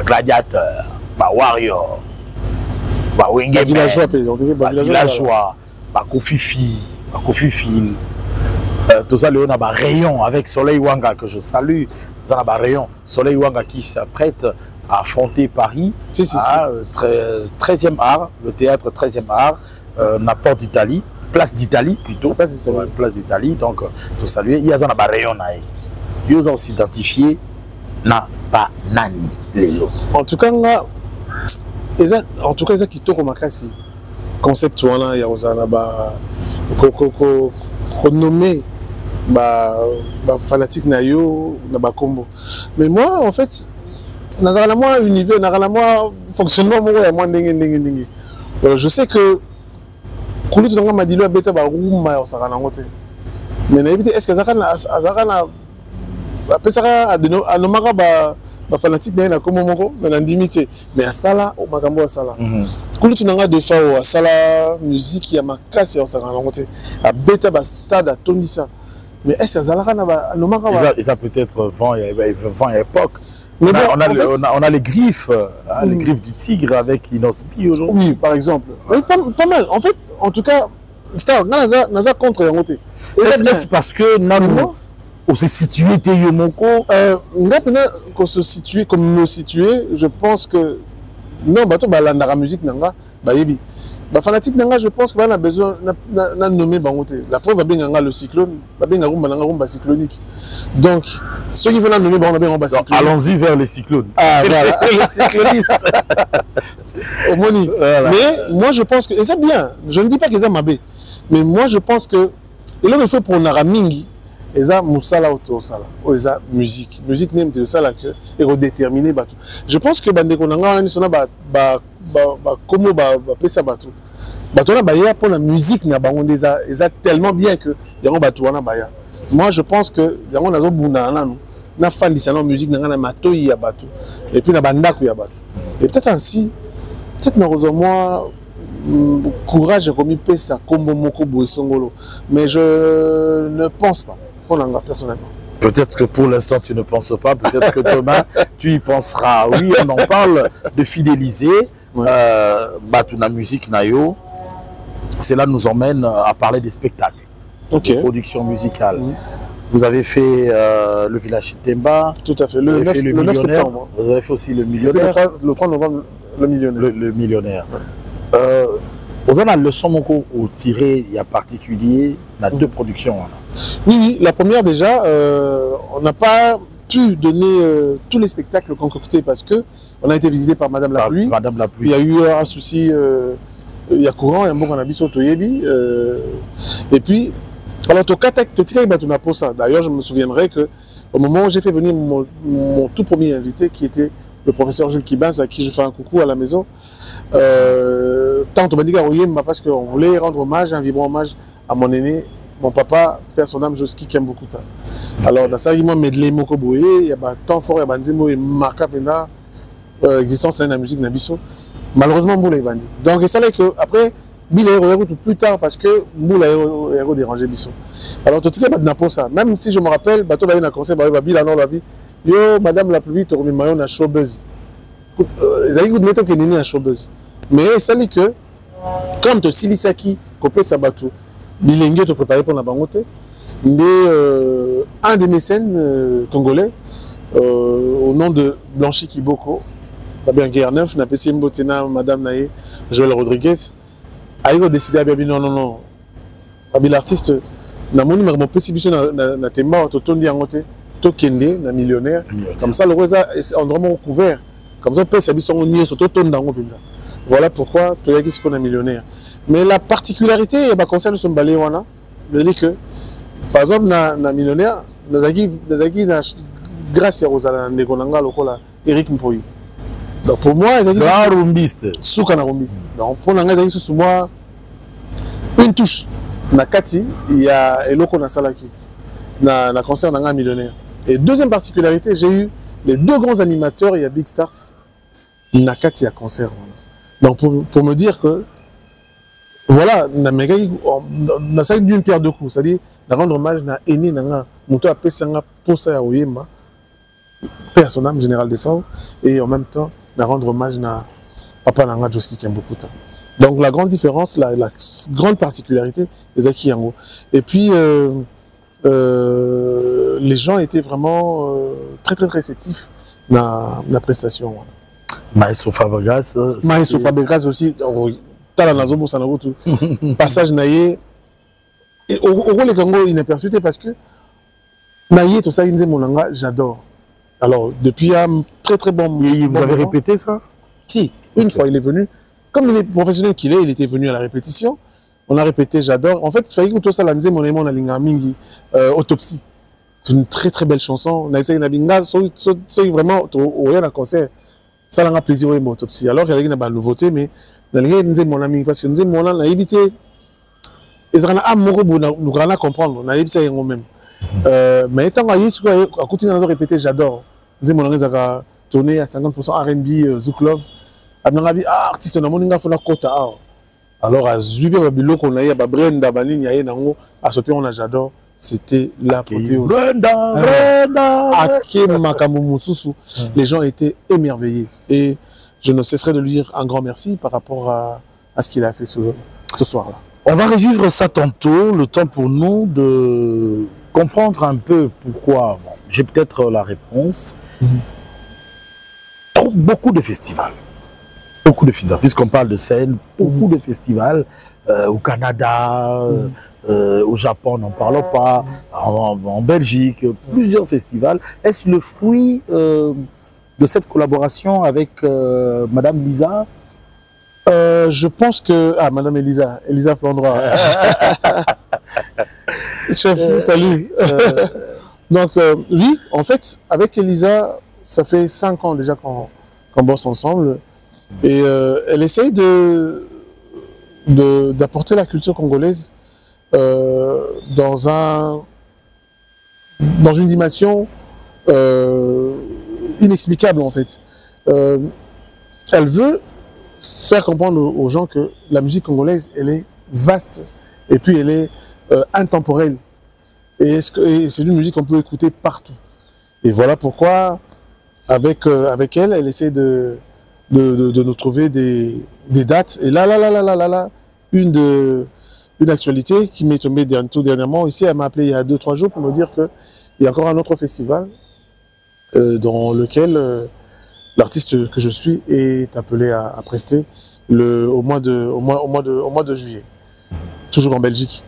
gladiateur, warrior, wenge villageois, Kofifi, tout ça, on a rayon avec Soleil Wanga que je salue. On a rayon Soleil Wanga qui s'apprête à affronter Paris. 13e art, le théâtre 13e art. Porte d'Italie, place d'Italie plutôt, place d'Italie, donc tout saluer. Il y a un rayon, il y a aussi identifié na pas nani lelo. En tout cas, ça qui tourne makasi concept wana ya ozana ba nommé ba fanatique na yo na ba combo. Mais moi en fait, nazala moi univers, nazala moi fonctionnement mo ya moi ndenge. Je sais que Koulou tout m'a dit le bêta ba rouma osaka na ngote. Mais na éviter est-ce que azaka na après ça a nomaka ba fanatique na comme moko mais na ndimité mais à sala o makambo à sala. Koulou tout nga defa o sala musique ya makasi osaka na ngote. A bêta ba stade a tondisa. Mais est-ce que azaka na ba nomaka ba ça peut-être vent à époque. On a les griffes, les griffes du tigre avec Inospi aujourd'hui. Oui, par exemple. Oui, pas mal. En fait, en tout cas, c'est contre Yangote. Est-ce parce que on s'est situé Yomoko qu'on se situe, comme me situer, je pense que non, la musique nanga, yebi. Fanatique nanga, je pense qu'on a besoin de nommer Bangote. La preuve, le cyclone, rumba cyclonique. Donc, ceux qui veulent nommer Bangote, allons-y vers les cyclones. Ah, voilà. Les cyclonistes. Voilà. Mais moi, je pense que, et c'est bien, je ne dis pas que c'est mabé, mais moi, je pense que, et là, il faut pour Naramingi, et ça, Moussala ou Sala, ou ça, musique. Musique n'est pas ça, que, et redéterminer, je pense que, comment pesa batu batona baya pour la musique na bango déjà tellement bien que yango batu wana baya. Moi je pense que yango nazo bunda na fan de salon musique na matoyi ya batu et puis na bandako ya batu et peut-être ainsi peut-être na moi courage comme pesa kombo moko boisongolo mais je ne pense pas pour nanga personnellement. Peut-être que pour l'instant tu ne penses pas, peut-être que demain tu y penseras. Oui, on en parle de fidéliser. La musique nayo, cela nous emmène à parler des spectacles, de production musicale. Vous avez fait le village Temba. Tout à fait, le 9 septembre. Vous avez fait aussi le millionnaire. Le 3 novembre, le millionnaire. Le millionnaire. Vous avez une leçon au tiré, il y a particulier, il y a deux productions. Oui, la première déjà, on n'a pas pu donner tous les spectacles concoctés parce que on a été visité par Madame la Pluie. Madame la Pluie. Il y a eu un souci, il y a courant, il y a un bon cannabis au Toyebi. Et puis, alors, d'ailleurs, je me souviendrai que au moment où j'ai fait venir mon tout premier invité, qui était le professeur Jules Kibaz, à qui je fais un coucou à la maison, tant on m'a dit parce qu'on voulait rendre hommage, un vibrant hommage à mon aîné, mon papa, père son âme, Joski, qui aime beaucoup ça. Alors, dans ça, il m'a medley moko boye, il y a tant fort, il y a bandimo et marqué pena existence de la musique Nabiso. Malheureusement, Mboula est bandit. Donc, c'est ça là que après, Bill est plus tard parce que Mboula est dérangé Bisso. Alors, tout ce qui est pour ça, même si je me rappelle, bateau baïna conseil, Bill non babi, yo madame la pluie, tu remets maillot na showbuzz. Les amis vous mettez que nini na showbuzz. Mais ça dit que comme tu silisaki, copé sabatou. Bilingue te préparé pour la bangote. Mais un de mes scènes congolais, au nom de Blanchi Kiboko, bien guerre neuf, n'a pas essayé de madame Naé, Joël Rodriguez, a décidé à bien non. L'artiste n'a pas mon possibilité na tema to tondi angote, to kende na millionnaire. Comme ça le reza est endroit couvert. Comme ça on peut s'habiller son nier sur to tondango pinza. Voilà pourquoi tu as dit qu'on est millionnaire. Mais la particularité, bah, concerne son balai, c'est-à-dire que, par exemple, na millionnaire, grâce à Rosala Negonanga, Eric Mpoyi. Donc pour moi, il y a donc pour moi, une touche. Na Kati, il y a Eloko na Salaki, na concert d'un millionnaire. Et deuxième particularité, j'ai eu les deux grands animateurs, il y a Big Stars, na Kati à concert. Donc pour me dire que voilà, na ça d'une pierre deux coups, c'est-à-dire na rendre hommage na eni nanga moto appelé sanga posa ya oyema père son âme général des FAO et en même temps na rendre hommage na papa nanga Joski qui aime beaucoup ça. Donc la grande différence, la grande particularité des Aki Yango. Et puis les gens étaient vraiment très réceptifs na prestation. Maestro Fabregas aussi. Passage Naye. Et au rôle les Kango inaperçu parce que Naye, tout ça, Monanga, j'adore. Alors, depuis un très bon. Vous avez répété ça? Si, une fois il est venu. Comme il est professionnel qu'il est, il était venu à la répétition. On a répété, j'adore. En fait, il fallait que tout ça, mon aimant, on a lingamingi, Autopsie. C'est une très belle chanson. On a été vraiment, au rien d'un concert. Ça a plaisir au Autopsie. Alors qu'il y a une nouveauté, mais mon ami, parce que nous avons évité. Et ça a nous allons comprendre. On a évité ça même. Mais étant à côté de répété, j'adore. Nous avons tourné à 50% R&B, Zouk Love. Artiste, on a fait la quota. Alors, à Zubi, on a eu Brenda, Banini, à ce point, j'adore. C'était l'apothéose. Les gens étaient émerveillés. Et je ne cesserai de lui dire un grand merci par rapport à ce qu'il a fait ce soir-là. On va revivre ça tantôt, le temps pour nous de comprendre un peu pourquoi. Bon, j'ai peut-être la réponse. Beaucoup de festivals. Puisqu'on parle de scène, beaucoup de festivals au Canada, au Japon, on n'en parle pas, en Belgique, plusieurs festivals. Est-ce le fruit de cette collaboration avec Madame Lisa? Je pense que... Ah, Madame Elisa Flandrois. Chef, salut. Donc, oui, en fait, avec Elisa, ça fait 5 ans déjà qu'on bosse ensemble. Et elle essaye d'apporter la culture congolaise dans une dimension inexplicable, en fait. Elle veut faire comprendre aux gens que la musique congolaise, elle est vaste et puis elle est intemporelle. Et c'est une musique qu'on peut écouter partout. Et voilà pourquoi, avec elle essaie de nous trouver des dates. Et là, une actualité qui m'est tombée tout dernièrement. Ici, elle m'a appelé il y a 2-3 jours pour me dire qu'il y a encore un autre festival dans lequel l'artiste que je suis est appelé à prester au mois de juillet, toujours en Belgique.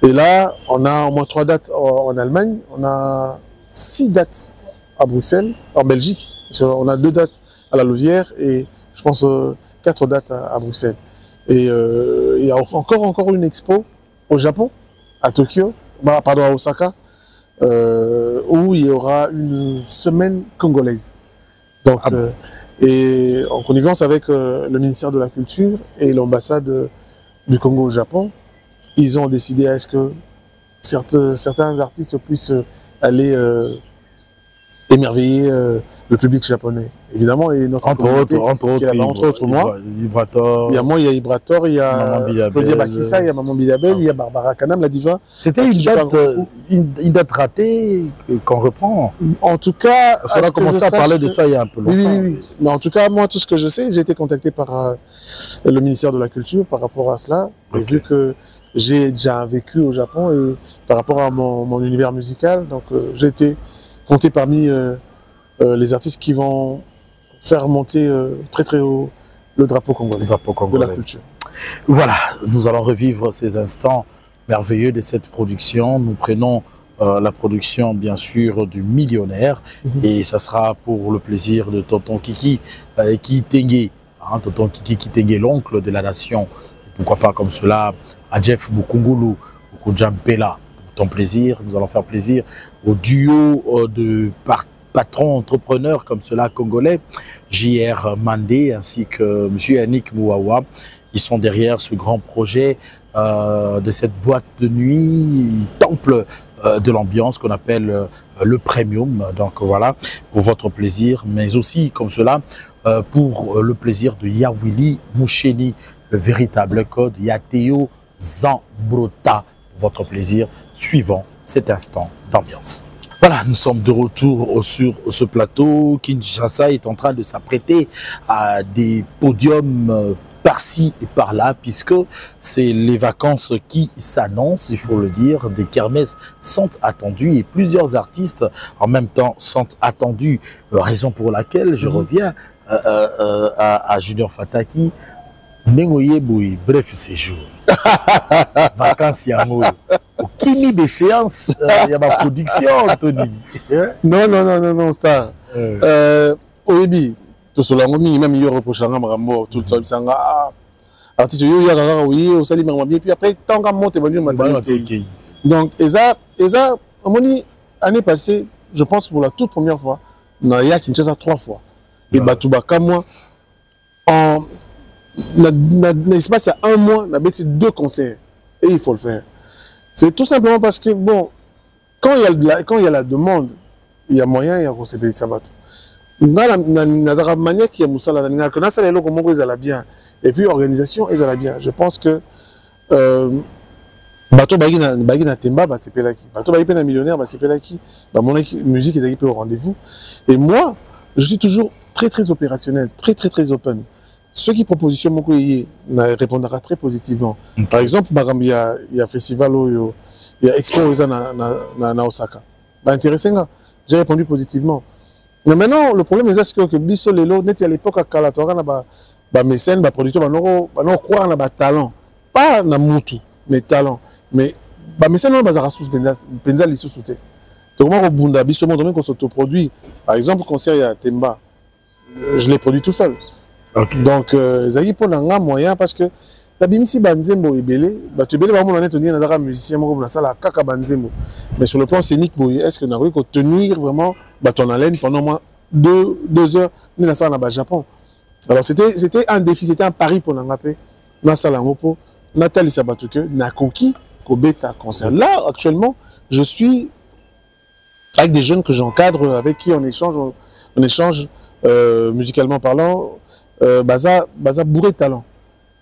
Et là, on a au moins 3 dates en Allemagne, on a 6 dates à Bruxelles, en Belgique. On a 2 dates à la Louvière et je pense 4 dates à Bruxelles. Et il y a encore une expo au Japon, à Tokyo, pardon, à Osaka. où il y aura une semaine congolaise. Donc, et en connivence avec le ministère de la Culture et l'ambassade du Congo au Japon, ils ont décidé à ce que certains artistes puissent aller émerveiller le public japonais. Évidemment, et notre entre autres moi. Vibrator. Il y a moi, il y a Vibrator, il y a Claudia Bakissa, il y a Maman Bilabel, il y a Barbara Kanam, la diva. C'était une date ratée qu'on reprend. En tout cas, parce qu'on a commencé à parler de ça il y a un peu longtemps. Oui. Mais en tout cas, moi, tout ce que je sais, j'ai été contacté par le ministère de la Culture par rapport à cela. Et vu que j'ai déjà vécu au Japon et par rapport à mon univers musical, donc j'ai été compté parmi les artistes qui vont faire monter très haut le drapeau congolais, de la culture. Voilà, nous allons revivre ces instants merveilleux de cette production. Nous prenons la production, bien sûr, du Millionnaire, et ça sera pour le plaisir de Tonton Kiki Kitenge, Tonton Kiki Kitenge, l'oncle de la nation. Pourquoi pas comme cela à Jeff Bukungulu, Jampela. Pour ton plaisir, nous allons faire plaisir au duo de patrons entrepreneurs comme cela congolais, J.R. Mandé ainsi que M. Yannick Mouawa. Ils sont derrière ce grand projet de cette boîte de nuit, temple de l'ambiance qu'on appelle le Premium. Donc voilà, pour votre plaisir, mais aussi comme cela pour le plaisir de Yawili Moucheni, le véritable code Yateo Zambrota, pour votre plaisir, suivant cet instant d'ambiance. Voilà, nous sommes de retour sur ce plateau. Kinshasa est en train de s'apprêter à des podiums par-ci et par-là, puisque c'est les vacances qui s'annoncent, il faut le dire. Des kermesses sont attendues et plusieurs artistes en même temps sont attendus. Raison pour laquelle je reviens à Junior Fataki. Bref séjour. Vacances yango. Kimi d'échéance, il y a ma production, Anthony. Non, Star. Oyebi, tout cela, même il reproche à Rambo, tout le temps, il s'en va. Artiste, il y a oui, au salut, bien, puis après, tant qu'à monter, donc, et ça, année passée, je pense pour la toute première fois, il y a Kinshasa 3 fois. Et Batouba, moi, en l'espace à 1 mois, on a bêté 2 concerts. Et il faut le faire. C'est tout simplement parce que, bon, quand il y a la demande, il y a moyen, il y a qu'on s'est payé ça. Manière qui a Moussala, bien. Et puis, organisation, ils allaient bien. Je pense que Bateau Bagina Temba, c'est Pelaki. Bateau Bagina Millionnaire, c'est Pelaki. Mon musique, ils arrivent au rendez-vous. Et moi, je suis toujours très opérationnel, très open. Ceux qui proposent mon courrier répondra très positivement. Par exemple, il y a un festival, il y a Expo na Osaka. Intéressant, j'ai répondu positivement. Mais maintenant, le problème est que Bisso Lelo, net à l'époque, à Kalatora, ba mécène, ba producteur, ba croire na ba talent. Pas na mutu, mais talent. Mais ba mécène, ba zarasous benza lisu souté. Donc moi, au Bunda, Bisso, mon domaine qu'on s'autoproduit. Par exemple, le concert, il y a Temba. Je l'ai produit tout seul. Okay. Donc, Zagi pour un moyen parce que la Bimisi Banzembo est belé, tu belé, on est tenu dans un musicien, Kaka Banzembo. Mais sur le plan scénique, est-ce que nous avons tenir vraiment ton haleine pendant moins 2 heures dans le Japon? Alors, c'était un défi, c'était un pari pour nous rappeler. Nathalie Sabatuke, Nakoki, Kobeta concert. Là, actuellement, je suis avec des jeunes que j'encadre, avec qui on échange musicalement parlant. Baza bourré de talent.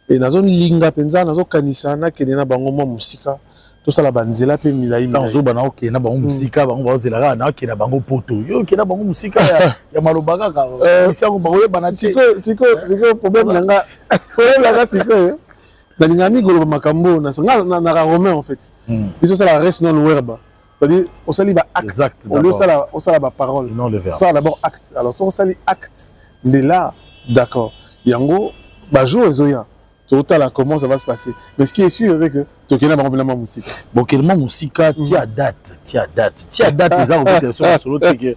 Et dans une linga penza, dans une kanisana, qui est dans bango musika, tout ça la banzela pe milai. Dans une bango qui est dans bango musika, bango bazela na qui est dans bango poto. Yo qui est dans bango musika ya malubaga ka. Ici on bango banati. C'est problème langa. Problème langa c'est que dans l'ingami golo makambo na romain en fait. Ils ça la reste non werba. C'est-à-dire on s'ali ba acte. Exact. On ça ba parole. Non le verbe. Ça d'abord acte. Alors on s'ali acte. Mais là d'accord. Yango, jour Zoya. Total, comment ça va se passer. Mais ce qui est sûr, c'est que tu connais pas complètement musique. Bon, quellement musique, tu as date, les gens sur l'autre que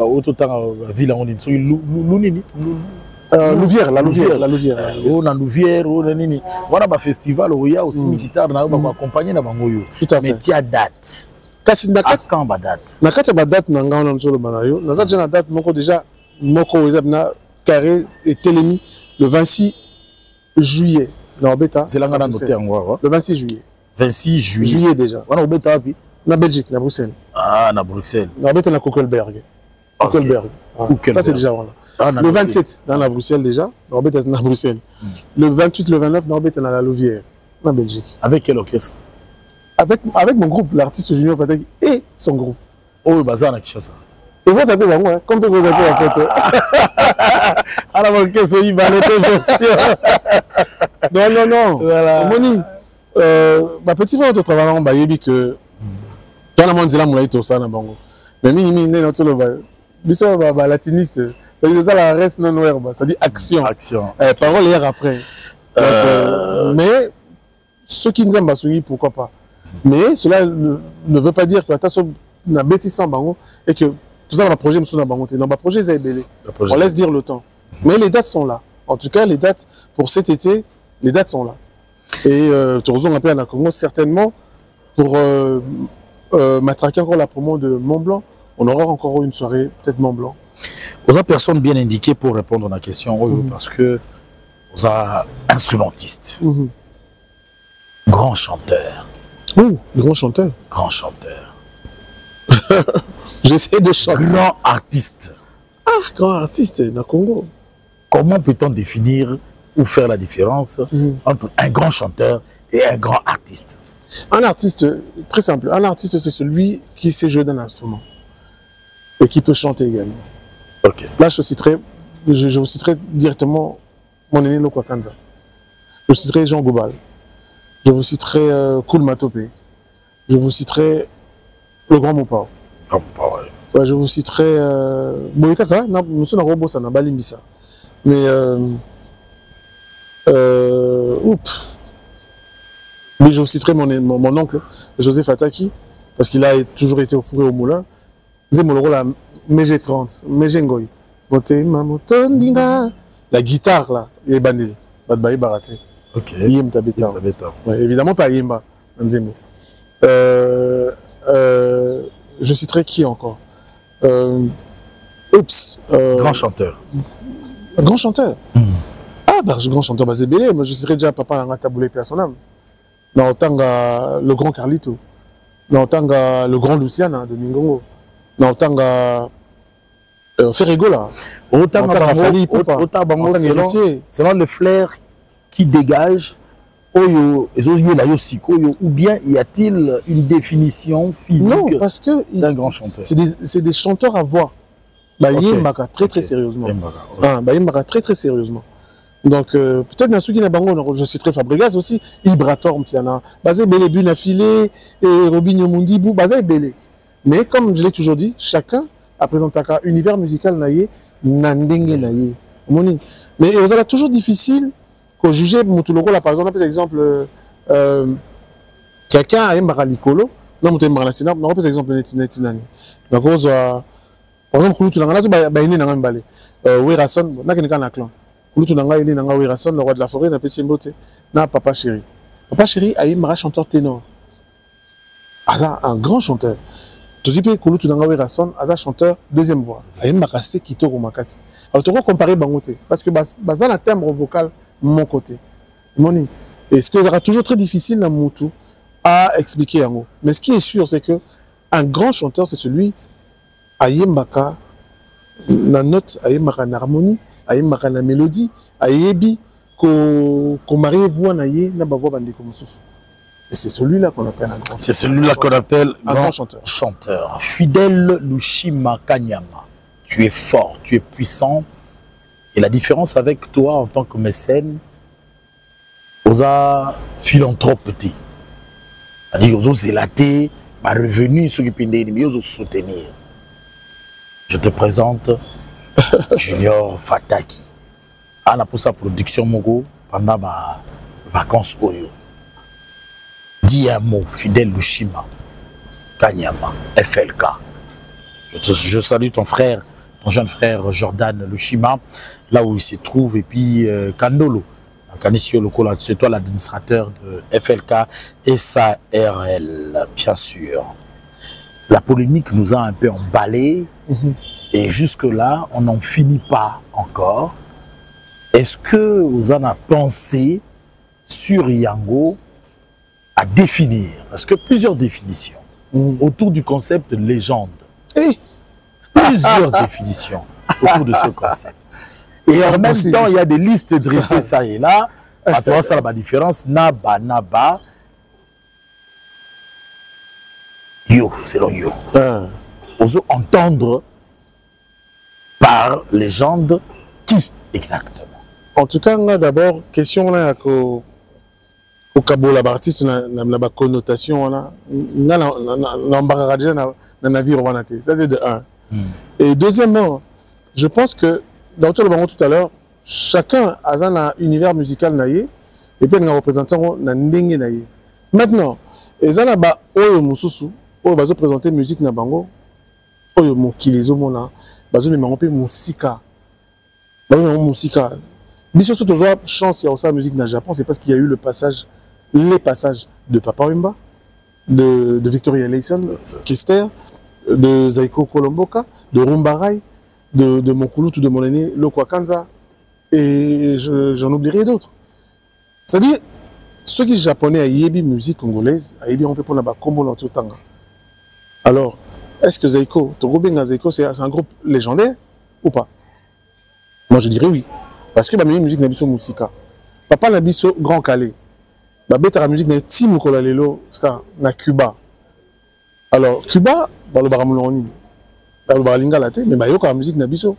autant ville on est sur Lounini. Louvière. On a Louvière, on a Nini. Voilà, festival, il y a aussi militaire, on va accompagner dans Bangoyo. Tout à fait. Mais tu as date. kasi nakati quand ba date nakati ba date na ngana nzolo banayo naza déjà na date moko déjà moko na carré et télémi le 26 juillet na Obeta c'est là ngana noté en le 26 juillet 26 juillet déjà wana Obeta puis na Belgique na Bruxelles na Bruxelles na Obeta na Kokelberg ça c'est déjà voilà le 27 dans la Bruxelles déjà na Obeta na Bruxelles le 28 le 29 na Obeta na la Louvière na Belgique avec quel orchestre avec mon groupe l'artiste Junior Fataki et son groupe oh bazar na Kinshasa et vous savez moi comme vous avez la photo alors l'orchestre il va version non voilà moni ma petit frère de travail on bayebi que dans la monde là moulay to ça na bango mais mini né notre le biso ba latiniste ça dit ça la reste non verbe ça dit action parole hier après mais ceux qui nous aiment bassouni pourquoi pas mais cela ne veut pas dire que attention na bêtise en bango et que tout ça dans le projet monsieur na bango dans le projet c'est belé on laisse dire le temps mais les dates sont là en tout cas les dates pour cet été les dates sont là et tu rejoins un peu à Congo certainement pour matraquer encore la promo de Mont Blanc on aura encore une soirée peut-être Mont Blanc. Vous avez personne bien indiqué pour répondre à la question parce que vous avez instrumentiste, grand chanteur. Grand chanteur. Grand chanteur. J'essaie de chanter. Grand artiste. Grand artiste dans le Congo. Comment peut-on définir ou faire la différence entre un grand chanteur et un grand artiste? Un artiste, très simple, un artiste c'est celui qui sait jouer d'un instrument et qui peut chanter également. Okay. Là je vous citerai directement mon aîné Lokwa Kanza. Je vous citerai Jean Gobal. Je vous citerai Koul Matopé. Je vous citerai le Grand Montpao. Ouais, je vous citerai Boyekaka, monsieur Narobo Sana, Balimbisa. Mais mais je vous citerai mon oncle, Joseph Fataki, parce qu'il a toujours été au four et au moulin. La guitare là, il est bandé. Ok. Ouais, évidemment pas Yemba. Je citerai qui encore Grand chanteur. Grand chanteur. Grand chanteur, Bazébélé. Moi je citerai déjà Papa Nanga Taboulé Pia son âme. Dans Tanga, le grand Carlito. Dans Tanga, le grand Luciana de Mingongo. Dans Tanga, Ferrigo là. Selon le flair qui dégage, ou bien y a-t-il une définition physique d'un grand chanteur? C'est des chanteurs à voix. Yembaka très sérieusement. Yembaka très sérieusement. Donc peut-être dans ceux qui n'ont je citerai Fabregas aussi, Ibrator Mpiana, Bazé Belé Bunafilé et Robinho Mundibou, Bazé Belé. Mais comme je l'ai toujours dit, chacun a présenté un univers musical naïe, nandenge naïe. Mais vous allez toujours difficile que juger Moutoulogo là par exemple quelqu'un a un maralicolo, non Mouté Marasina, non par exemple Netinani. Donc par exemple Kouloutou Nangana Baini Nangambale, Werason, n'a qu'un clan. Kouloutou Nanga est Nanga Werason, le roi de la forêt, n'a pas si mboté, n'a Papa Chéri. Papa Chéri a un chanteur ténor. Un grand chanteur. Tout de suite, Kouloutou Nanga Werason, un chanteur deuxième voix. A un Makase Kitoko Makasi. Alors tu vas comparer Bangote, parce que bazan a timbre vocal mon côté. Et ce que ça sera toujours très difficile dans Moutou à expliquer en haut. Mais ce qui est sûr, c'est que un grand chanteur, c'est celui à Yembaka, na note, à Yembaka na harmonie, à Yembaka na mélodie, à Yebi, qu'on marie voix na ye, na ba voix bandi comme ça. Et c'est celui-là qu'on appelle un grand chanteur. C'est celui-là qu'on appelle un grand chanteur. Fidèle Lushima Kanyama. Tu es fort, tu es puissant. Et la différence avec toi en tant que mécène, vous avez philanthrope petit. C'est-à-dire que vous avez zélaté, ma revenu, ceux qui pendent les mieux, soutenir. Je te présente Junior Fataki. On a pour sa production Mogo pendant ma vacances Oyo. Dis un mot, Fidèle Lushima Kanyama, FLK. Je salue ton frère, ton jeune frère Jordan Lushima, là où il se trouve, et puis Kandolo, c'est toi l'administrateur de FLK et SARL, bien sûr. La polémique nous a un peu emballés. Et jusque-là, on n'en finit pas encore. Est-ce que vous en avez pensé sur Yango à définir? Parce que plusieurs définitions autour du concept de légende. Plusieurs définitions autour de ce concept. Et en même temps, il y a des listes dressées ça et là. À toi, ça la différence. Naba, naba. Yo, selon yo. Vous entendre par légende qui exactement? En tout cas, d'abord, question là au Cabo la artiste na connotation là l'embarras déjà na navire ça c'est de 1. Et deuxièmement, je pense que dans tout le monde tout à l'heure, chacun a un univers musical naïe et puis un représentant na ndenge naïe. Maintenant, et ça là-bas oyo mususu oyo bazo présenter musique na bango oyo mokilizo mona bazo me pe musika. Bazo me musika. Biso surtout chance il y a aussi la musique dans le Japon, c'est parce qu'il y a eu les passages de Papa Wemba, de Victoria Layson, Kester, de Zaiko Kolomboka, de Rumbarai, de Mokulutu, de mon aîné Lokwa Kanza, et j'en oublierai d'autres. C'est-à-dire, ceux qui sont japonais à Yebi musique congolaise, à Yebi on peut prendre un combo dans tout le temps. Alors, est-ce que Zaiko, Togo Benga Zaiko, c'est un groupe légendaire ou pas? Moi je dirais oui. Parce que la musique n'a pas de musique. Papa n'a pas de Grand Calais. La musique n'a pas de star na Cuba. Alors, Cuba, dans le Baramouloni, dans le Baralingala, mais la musique n'a pas de.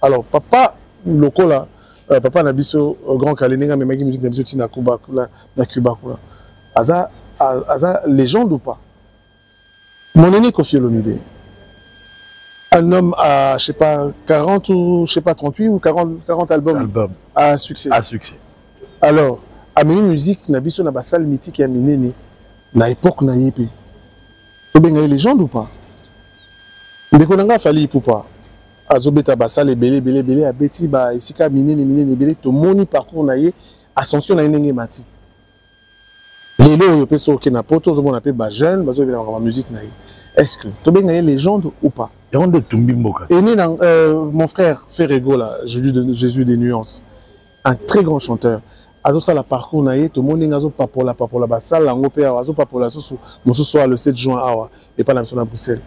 Alors, papa, local, papa n'a pas de Grand Calais, mais la musique n'a pas de na Cuba. Aza légende ou pas? Mon aîné Kofi Olomide. Un homme à, je sais pas, 40 ou, je sais pas, 38 ou 40 albums à succès. Alors, à la musique, na biso na ba salle mythique ya minene na époque na yépe. To benga légende ou pas? Ndeko nanga fali poupa. Azobeta ba salle belé a beti ba isika minene belé to moni parcours na yé ascension na ndenge mati. Lelo yo peso ke na poto zo bona pe ba jeune, bazo bela ba musique na yé. Est-ce que to benga légende ou pas? Et mon frère Ferrego, là, Jésus des nuances, un très grand chanteur. Azo ça la parcours naïe, tout le monde est papola bassal, la ngopé azo papola sous soir le 7 juin awa et pas la mission à Bruxelles.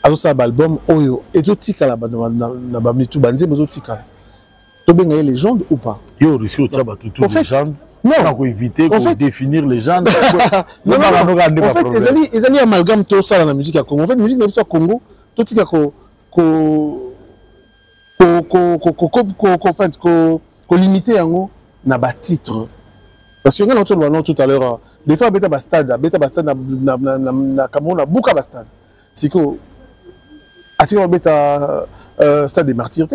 Azo ça album oyo et tout tika là na ba mitu banze bozo tika. To benga légende ou pas? Yo risque au tchaba tout légende. Non, on peut éviter pour définir légende. En fait, ils allaient amalgame tout ça dans la musique à Congo. En fait, la musique na biso Congo tout tika ko limiter yango na ba titre parce que on a entendu tout à l'heure des fois beta ba stade na Cameroun na buka ba stade siko atiko beta stade des martyrs.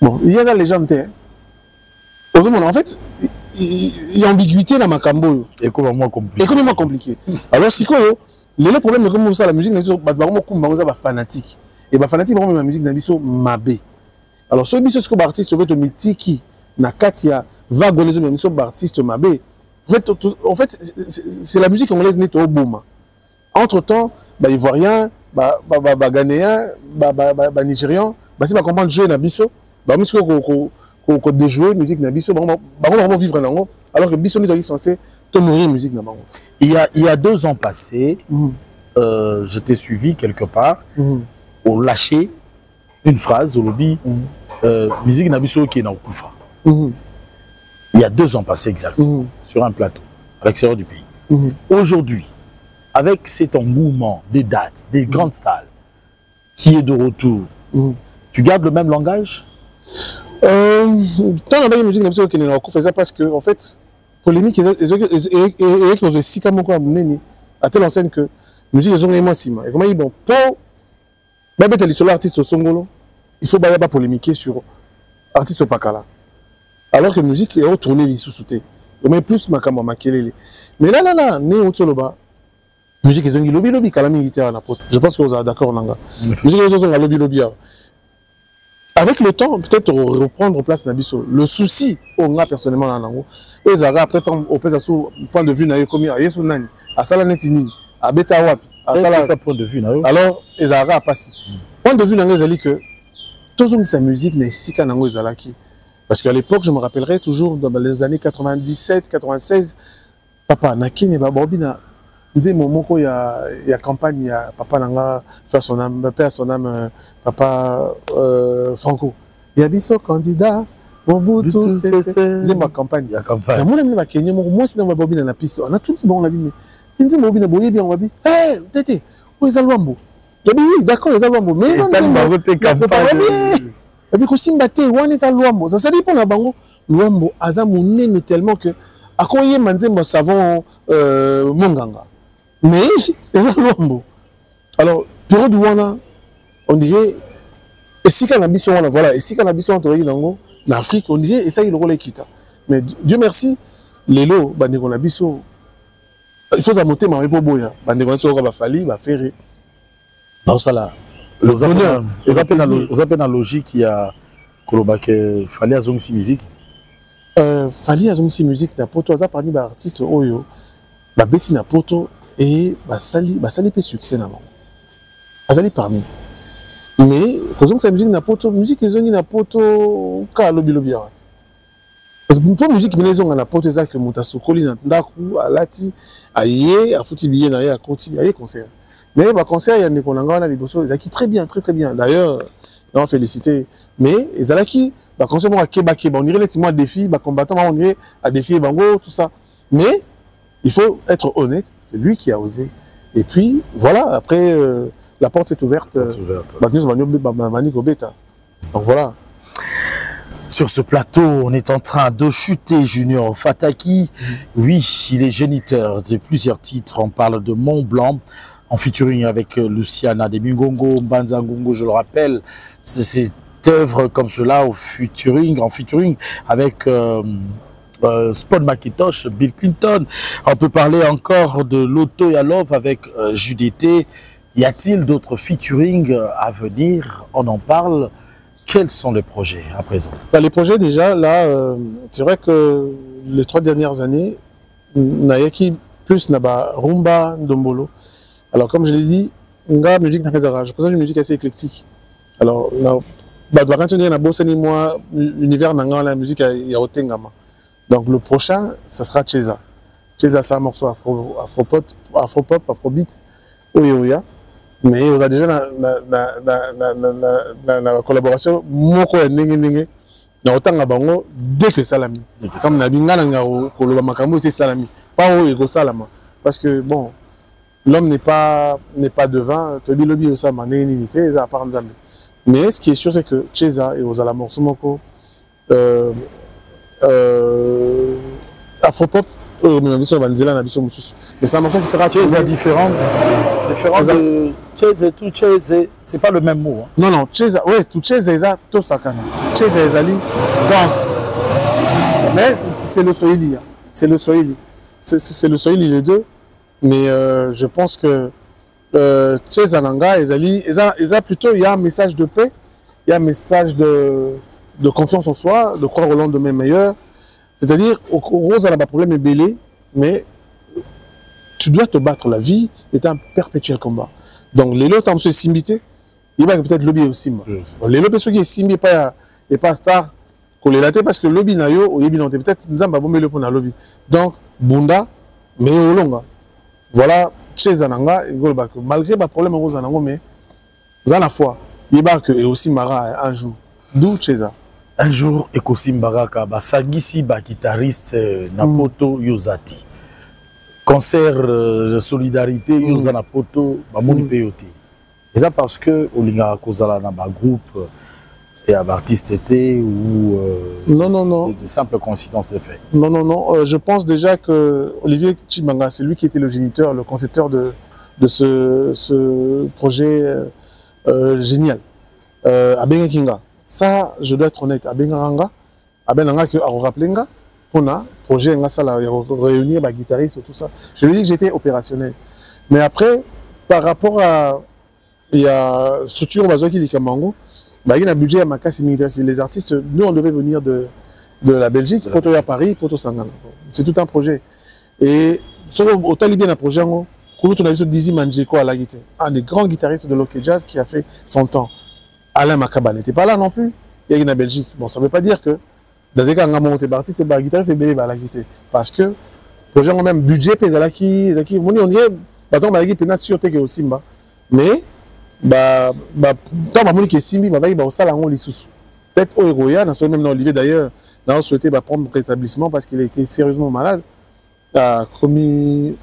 Bon, il y a la légende en fait il y a ambiguïté dans Makambo et comment compliqué alors siko le problème est comme ça la musique ba fanatique et ba fanatique vraiment la musique na biso mabe. Alors ce biso ce artiste veut te mitiki na katia va golezo na biso artiste mabe. En fait c'est la musique congolaise n'est au boom. Entre-temps, ba ivoirien, ba ghanéen, ba nigérian, ba si ba comprendre jouer na biso, ba musique ko déjouer musique na biso, vraiment vivre nango alors que biso n'est censé te mourir musique na bango. Il y a 2 ans passés, je t'ai suivi quelque part, au lâché une phrase au lobby, musique Nabiso qui est dans Koufa. Il y a 2 ans passés exactement, sur un plateau, à l'extérieur du pays. Aujourd'hui, avec cet engouement des dates, des grandes salles, qui est de retour, tu gardes le même langage? Tant la musique Nabiso qui est dans Koufa, c'est parce que, en fait, polémique et que je suis comme à telle enseigne que musique ils ont aimé sima et comment ils bon pour mettre les solo artistes au songolo il faut pas polémiquer sur artiste pakala alors que musique est retourné les sous-souté mais plus makama makelele mais là né au soloba musique ils ont lobby kalami militaire na pote je pense que vous êtes d'accord nanga musique ils ont lobby avec le temps, peut-être reprendre place Nabiso. Le souci, on a personnellement dans l'ango. Et après, au point de vue, comme à Yesu Nani, à Salanetini, à Betawap, asala ça point de vue na yo. alors ezalaka apasi point de vue nango ezali que tozongisa musique na esika nango ezalaki parce qu'à l'époque je me rappellerai toujours dans les années 97 96 papa na Kenya babobi na nzembo moko ya campagne ya papa nanga faire son âme père son âme papa Franco ya biso candidat Mobutu c'est nzembo campagne ya campagne na mona mna Kenya moko moi c'est na babobi na piste on a tout bon la bimi nzembo babobi na boye bien on babi eh tete o ezalwambo ya bi oui d'accord ezalwambo mais nzembo campagne et puis kosimba te wana ezalwambo ça ça dit pour na bango lwambo aza monene tellement que akoye manzembo savon monganga mais ezalwambo alors période wana on dirait esika na biso wana voilà esika na biso entre nango na Afrique on dirait et ça il rôle kita mais Dieu merci lelo bandeko na biso il faut monter ma pour boya bandeko na biso ba fali ba faire ba sala le bonheur aux appels logique il y a kolobake fali azongisi musique fali azongisi musique na poto aza parmi ba artistes oyo ba beti na poto et basali pe succès na bango azali parmi mais kozongisa musique na poto musique ezongi na poto ka lobi art parce que pour musique ezonga na poto ezaka muta sokoli na ndaku alati aye afuti billet na ye akoti aye concert mais ba concert ya ndeko nanga wana liboso ezaki très bien d'ailleurs on féliciter mais ezalaki ba concert mo akeba on dirait les mois défi ba combattant on dirait à défier bango tout ça mais il faut être honnête, c'est lui qui a osé. Et puis, voilà, après, la porte s'est ouverte. Donc voilà. Sur ce plateau, on est en train de chuter Junior Fataki. Oui, il est géniteur de plusieurs titres. On parle de Mont Blanc, en featuring avec Luciana de Mungongo, Mbanza Ngongo, je le rappelle. C'est cette œuvre comme cela en featuring avec... Spon Macintosh, Bill Clinton. On peut parler encore de Lotto Yalov avec JDT. Y a-t-il d'autres featuring à venir? On en parle. Quels sont les projets à présent? Les projets déjà, là, c'est vrai que les 3 dernières années, Nayaki plus Naba Rumba Ndombolo. Alors comme je l'ai dit, nga musique dans je présente une musique assez éclectique. Alors, quand on dit moi univers nanga la musique ya Otengama. Donc le prochain, ça sera Cheza. Cheza, c'est un morceau afropop, afrobeat, oya. Mais on a déjà la collaboration, moko ya nenge na otanga bango dès que salami. Comme na bingana ngaro koloba makambo c'est salami. Pas ego salama. Parce que bon, l'homme n'est pas devin, tobi lobi osama nengité à part nzambe. Mais ce qui est sûr c'est que Cheza et aux ala morceau moko afropop mais c'est un morceau qui sera Cheza différent de Cheza tout Cheza c'est pas le même mot hein. Non Cheza ouais tout Cheza tout sakana Cheza ezali danse mais c'est le Swahili c'est le Swahili les deux mais je pense que Cheza nanga ezali plutôt il y a un message de paix il y a un message de confiance en soi, de croire au lendemain meilleur. C'est-à-dire, au rose, elle n'a pas de problème, est belé, mais tu dois te battre. La vie est un perpétuel combat. Donc, les lots, tant que simbité, il va peut-être lobby aussi. Les lots, ceux qui sont simbés, et pas star, qu'on les late parce que lobby n'a yo, ou yebi peut-être, nous avons bomber le pour la lobby. Donc, Bunda, mais au long. Voilà, chez Zananga, malgré le problème en rose, mais, à la fois, il va que, et aussi Mara, un jour. D'où Cheza? Un jour, Ekosim Baraka, Sangisi, guitariste Napoto Yozati. Concert de solidarité, Yoza Napoto, Mamoni Peyote. Et ça parce que Olinga Kozala dans un groupe et un artiste était ou non. de simples coïncidences de fait. Non. Je pense déjà que Olivier Chimanga, c'est lui qui était le géniteur, le concepteur de ce projet génial. Abenga Kinga. Ça, je dois être honnête. Abenga que Aroraplenga, on a projet réunir les guitaristes et tout ça. Je lui ai dit que j'étais opérationnel. Mais après, par rapport à structure Bazoki Likamango, il y a un budget à Makassi militaire. Les artistes, nous, on devait venir de la Belgique, Poto à Paris, Poto Sangana. C'est tout un projet. Et au talibé un projet, Kouloutou Nabiso Dizzy Manjeko à la guitare, un des grands guitaristes de l'Ok Jazz qui a fait son temps. Alain Makaba n'était pas là non plus. Il y a une Belgique. Bon, ça ne veut pas dire que dans les cas où on est artiste, c'est guitariste, c'est belé à la guitare. Parce que pour les gens même budget, on dirait, baton malaki pena sûreté que aussi mba. Mais tant que qui est simbi, bah au salon les sous. Peut-être au Eroya, dans ce même dans Olivier d'ailleurs, on souhaitait prendre rétablissement parce qu'il a été sérieusement malade. A commis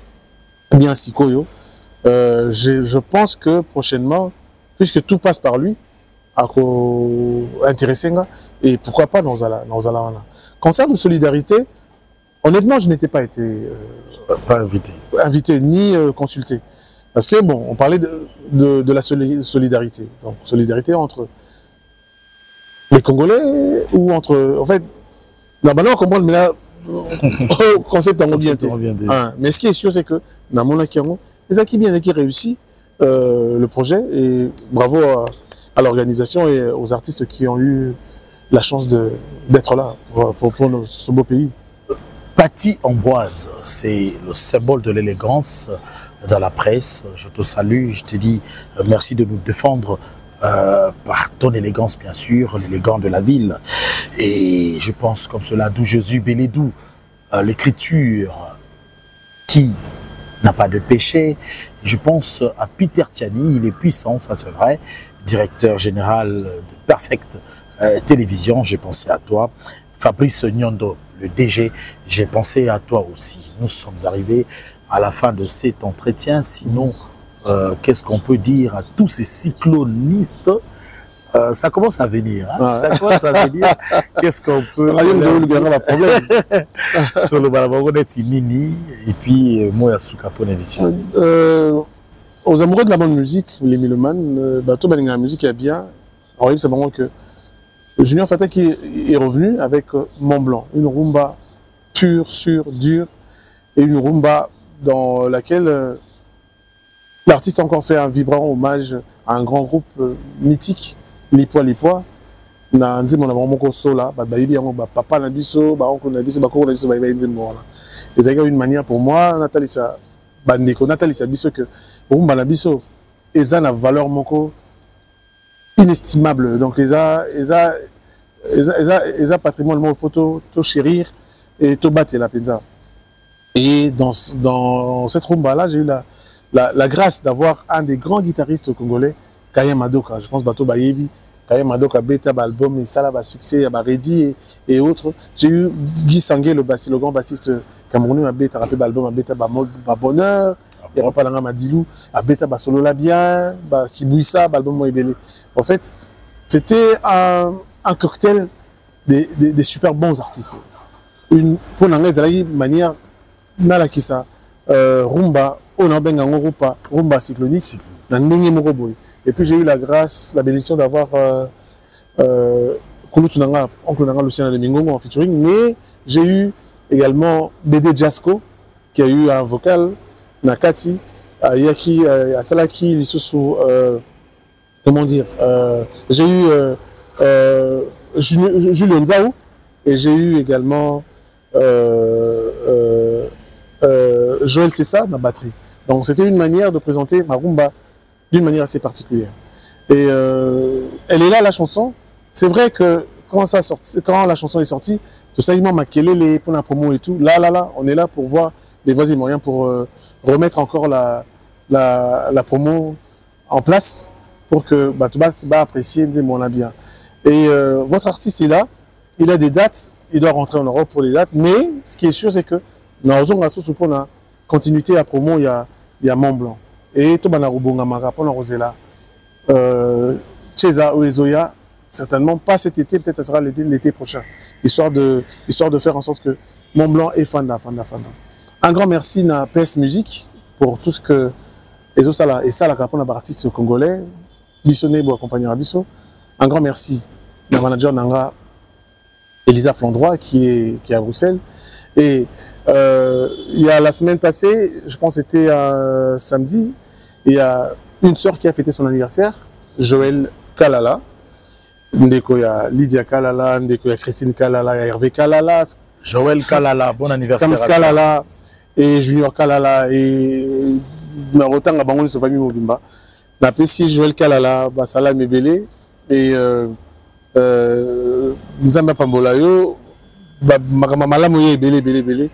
bien Sikoyo. Je pense que prochainement, puisque tout passe par lui, à intéresser et pourquoi pas dans Zala. Concernant de solidarité, honnêtement, je n'étais pas été pas invité ni consulté. Parce que bon, on parlait de la solidarité. Donc solidarité entre les Congolais ou entre, en fait, normalement on comprend, mais là, au concept en bien. Mais ce qui est sûr, c'est que dans mon Akiango, les acquis bien qui réussi le projet et bravo à l'organisation et aux artistes qui ont eu la chance d'être là pour ce beau pays. Paty Ambroise, c'est le symbole de l'élégance dans la presse. Je te salue, je te dis merci de nous défendre par ton élégance, bien sûr, l'élégant de la ville. Et je pense comme cela, d'où Jésus Bélédou, l'écriture qui n'a pas de péché. Je pense à Peter Tiani, il est puissant, ça c'est vrai, directeur général de Perfect Télévision, j'ai pensé à toi. Fabrice Nyondo, le DG, j'ai pensé à toi aussi. Nous sommes arrivés à la fin de cet entretien. Sinon, qu'est-ce qu'on peut dire à tous ces cyclonistes? Ça commence à venir. Hein? Ouais. Ça commence à venir. Qu'est-ce qu'on peut... Et puis, moi, à Soukapo, l'émission. Aux amoureux de la bonne musique, les mélomanes, tout la musique est bien. Alors, c'est vraiment que Junior Fata qui est revenu avec Mont Blanc, une rumba pure, sûre, dure, et une rumba dans laquelle l'artiste a encore fait un vibrant hommage à un grand groupe mythique, Lipois. Na ndi mon amour moko sola, papa na biso, oncle na biso, koko na biso, et ça a une manière pour moi, Nathalie Sabiso que rumba na biso, eza na valeur moko inestimable. Donc, ils ont patrimoine, il faut tout chérir et tout battre la pizza. Et dans cette rumba-là, j'ai eu la grâce d'avoir un des grands guitaristes congolais, Kaya Madoka. Je pense Bato Bayebi, Kaya Madoka, Beta, l'album, et ça, là, succès, Reddy et autres. J'ai eu Guy Sangué, le grand bassiste camerounais, Beta, rappelé l'album, Beta, Bonheur. Il n'y a pas de Madilou, à Beta Basolo la bien, Kibouissa, Balbon Moïbélé. En fait, c'était un cocktail des super bons artistes. Pour l'anglais, une manière, Nalakisa, rumba, rumba cyclonique, et puis j'ai eu la grâce, la bénédiction d'avoir Kouloutou Nanga, oncle Nanga Lucien de Mingongo en featuring, mais j'ai eu également Dédé Jasko, qui a eu un vocal. Nakati, Yaki, Asalaki, comment dire, j'ai eu Julien Nzao et j'ai eu également Joël Cessa, ma batterie. Donc c'était une manière de présenter ma rumba d'une manière assez particulière. Et elle est là, la chanson. C'est vrai que quand la chanson est sortie, tout ça, il m'a maquillé pour la promo et tout. Là, on est là pour voir les voies et moyens pour remettre encore la promo en place pour que Batouba va apprécier mon bien. Et votre artiste est là, il a des dates, il doit rentrer en Europe pour les dates, mais ce qui est sûr, c'est que dans la continuité à promo, il y a Mont Blanc. Et tout le monde Cheza ou Ezoya, certainement pas cet été, peut-être ça sera l'été prochain, histoire de faire en sorte que Mont Blanc est fanda. Un grand merci à PS Musique pour tout ce que les autres et ça la capone artiste congolais, Bissonné pour accompagner Abisso. Un grand merci à manager Nanga Elisa Flandroy qui est à Bruxelles. Et il y a la semaine passée, je pense que c'était un samedi, il y a une sœur qui a fêté son anniversaire, Joël Kalala. Ndeko ya Lydia Kalala, Ndeko ya Christine Kalala, ya Hervé Kalala. Joël Kalala, bon anniversaire. Kalala et Junior Kalala et na rotanga bango so famille mobimba na pesi Joël Kalala basala mebele et Nzamba Pambola yo makama malamu ye belé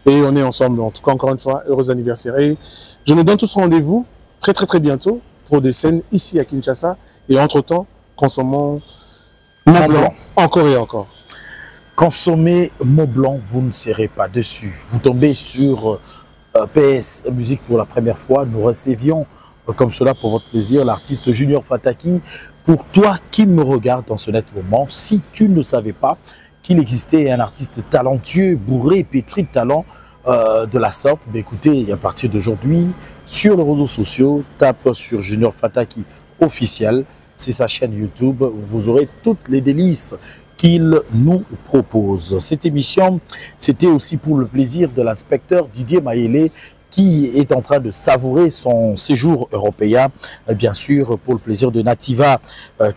et on est ensemble. En tout cas, encore une fois, heureux anniversaire. Et je nous donne tous rendez-vous très bientôt pour des scènes ici à Kinshasa. Et entre-temps, consommons Mont Blanc encore et encore. Consommez Mont Blanc, vous ne serez pas déçus. Vous tombez sur PS Musique pour la première fois. Nous recevions comme cela pour votre plaisir l'artiste Junior Fataki. Pour toi qui me regarde dans ce net moment, si tu ne savais pas qu'il existait un artiste talentueux, bourré, pétri de talent de la sorte, mais écoutez, à partir d'aujourd'hui, sur les réseaux sociaux, tape sur Junior Fataki officiel, c'est sa chaîne YouTube, vous aurez toutes les délices qu'il nous propose. Cette émission, c'était aussi pour le plaisir de l'inspecteur Didier Mayele, qui est en train de savourer son séjour européen, bien sûr, pour le plaisir de Nativa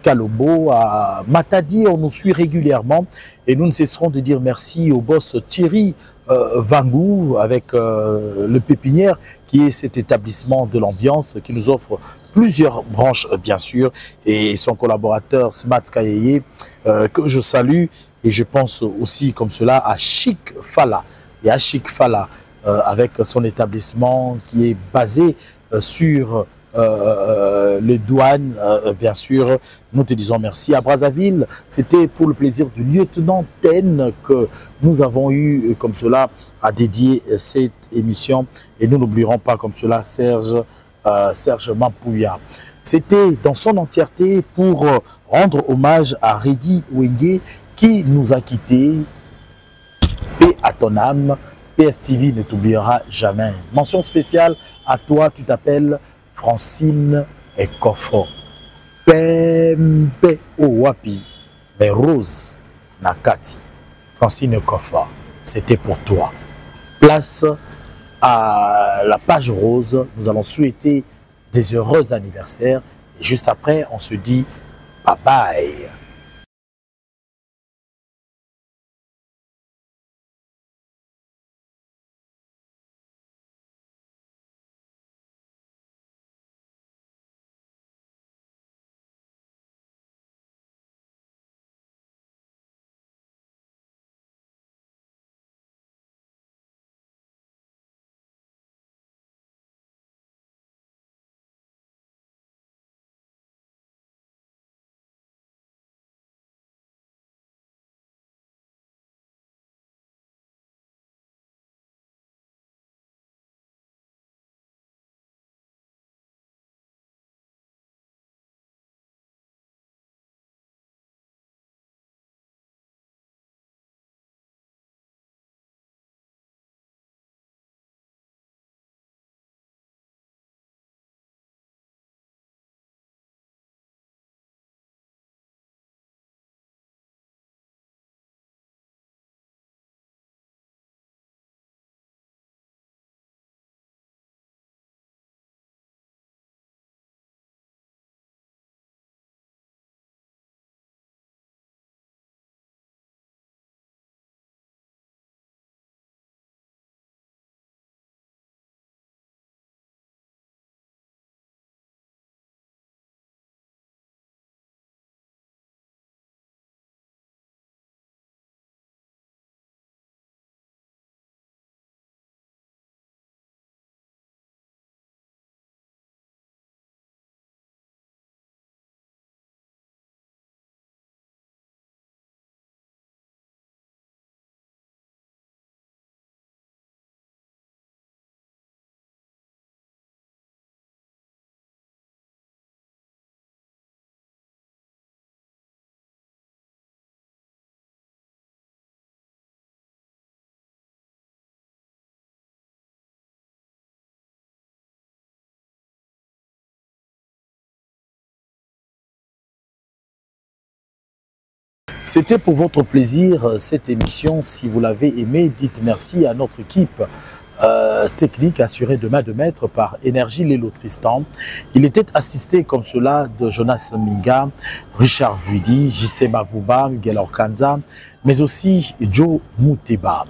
Kalombo. À Matadi, on nous suit régulièrement et nous ne cesserons de dire merci au boss Thierry Vangou avec le Pépinière, qui est cet établissement de l'ambiance qui nous offre plusieurs branches, bien sûr, et son collaborateur Smart Kayeye, que je salue, et je pense aussi comme cela à Chic Fala. Et à Chic Fala, avec son établissement qui est basé sur les douanes, bien sûr, nous te disons merci. À Brazzaville, c'était pour le plaisir du lieutenant Ten que nous avons eu comme cela à dédier cette émission, et nous n'oublierons pas comme cela Serge Mampouya. C'était dans son entièreté pour rendre hommage à Reddy Wenge qui nous a quittés. Paix à ton âme. PSTV ne t'oubliera jamais. Mention spéciale à toi, tu t'appelles Francine Ekofo. Pembe Owapi, mais Rose Nakati. Francine Ekofo, c'était pour toi. Place à la page rose, nous allons souhaiter des heureux anniversaires. Et juste après, on se dit bye bye. C'était pour votre plaisir cette émission. Si vous l'avez aimé, dites merci à notre équipe technique assurée de main de maître par Énergie Lélo Tristan. Il était assisté comme cela de Jonas Minga, Richard Vuidi, J.C. Mavouba, Miguel Orkanza, mais aussi Joe Mouteba.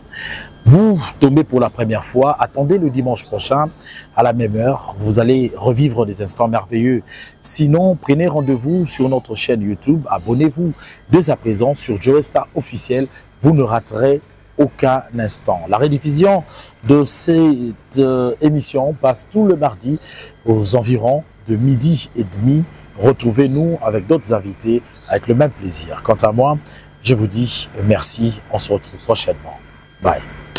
Vous tombez pour la première fois, attendez le dimanche prochain à la même heure, vous allez revivre des instants merveilleux. Sinon, prenez rendez-vous sur notre chaîne YouTube, abonnez-vous dès à présent sur Joe Star officiel, vous ne raterez aucun instant. La rediffusion de cette émission passe tout le mardi aux environs de 12h30. Retrouvez-nous avec d'autres invités avec le même plaisir. Quant à moi, je vous dis merci, on se retrouve prochainement. Bye.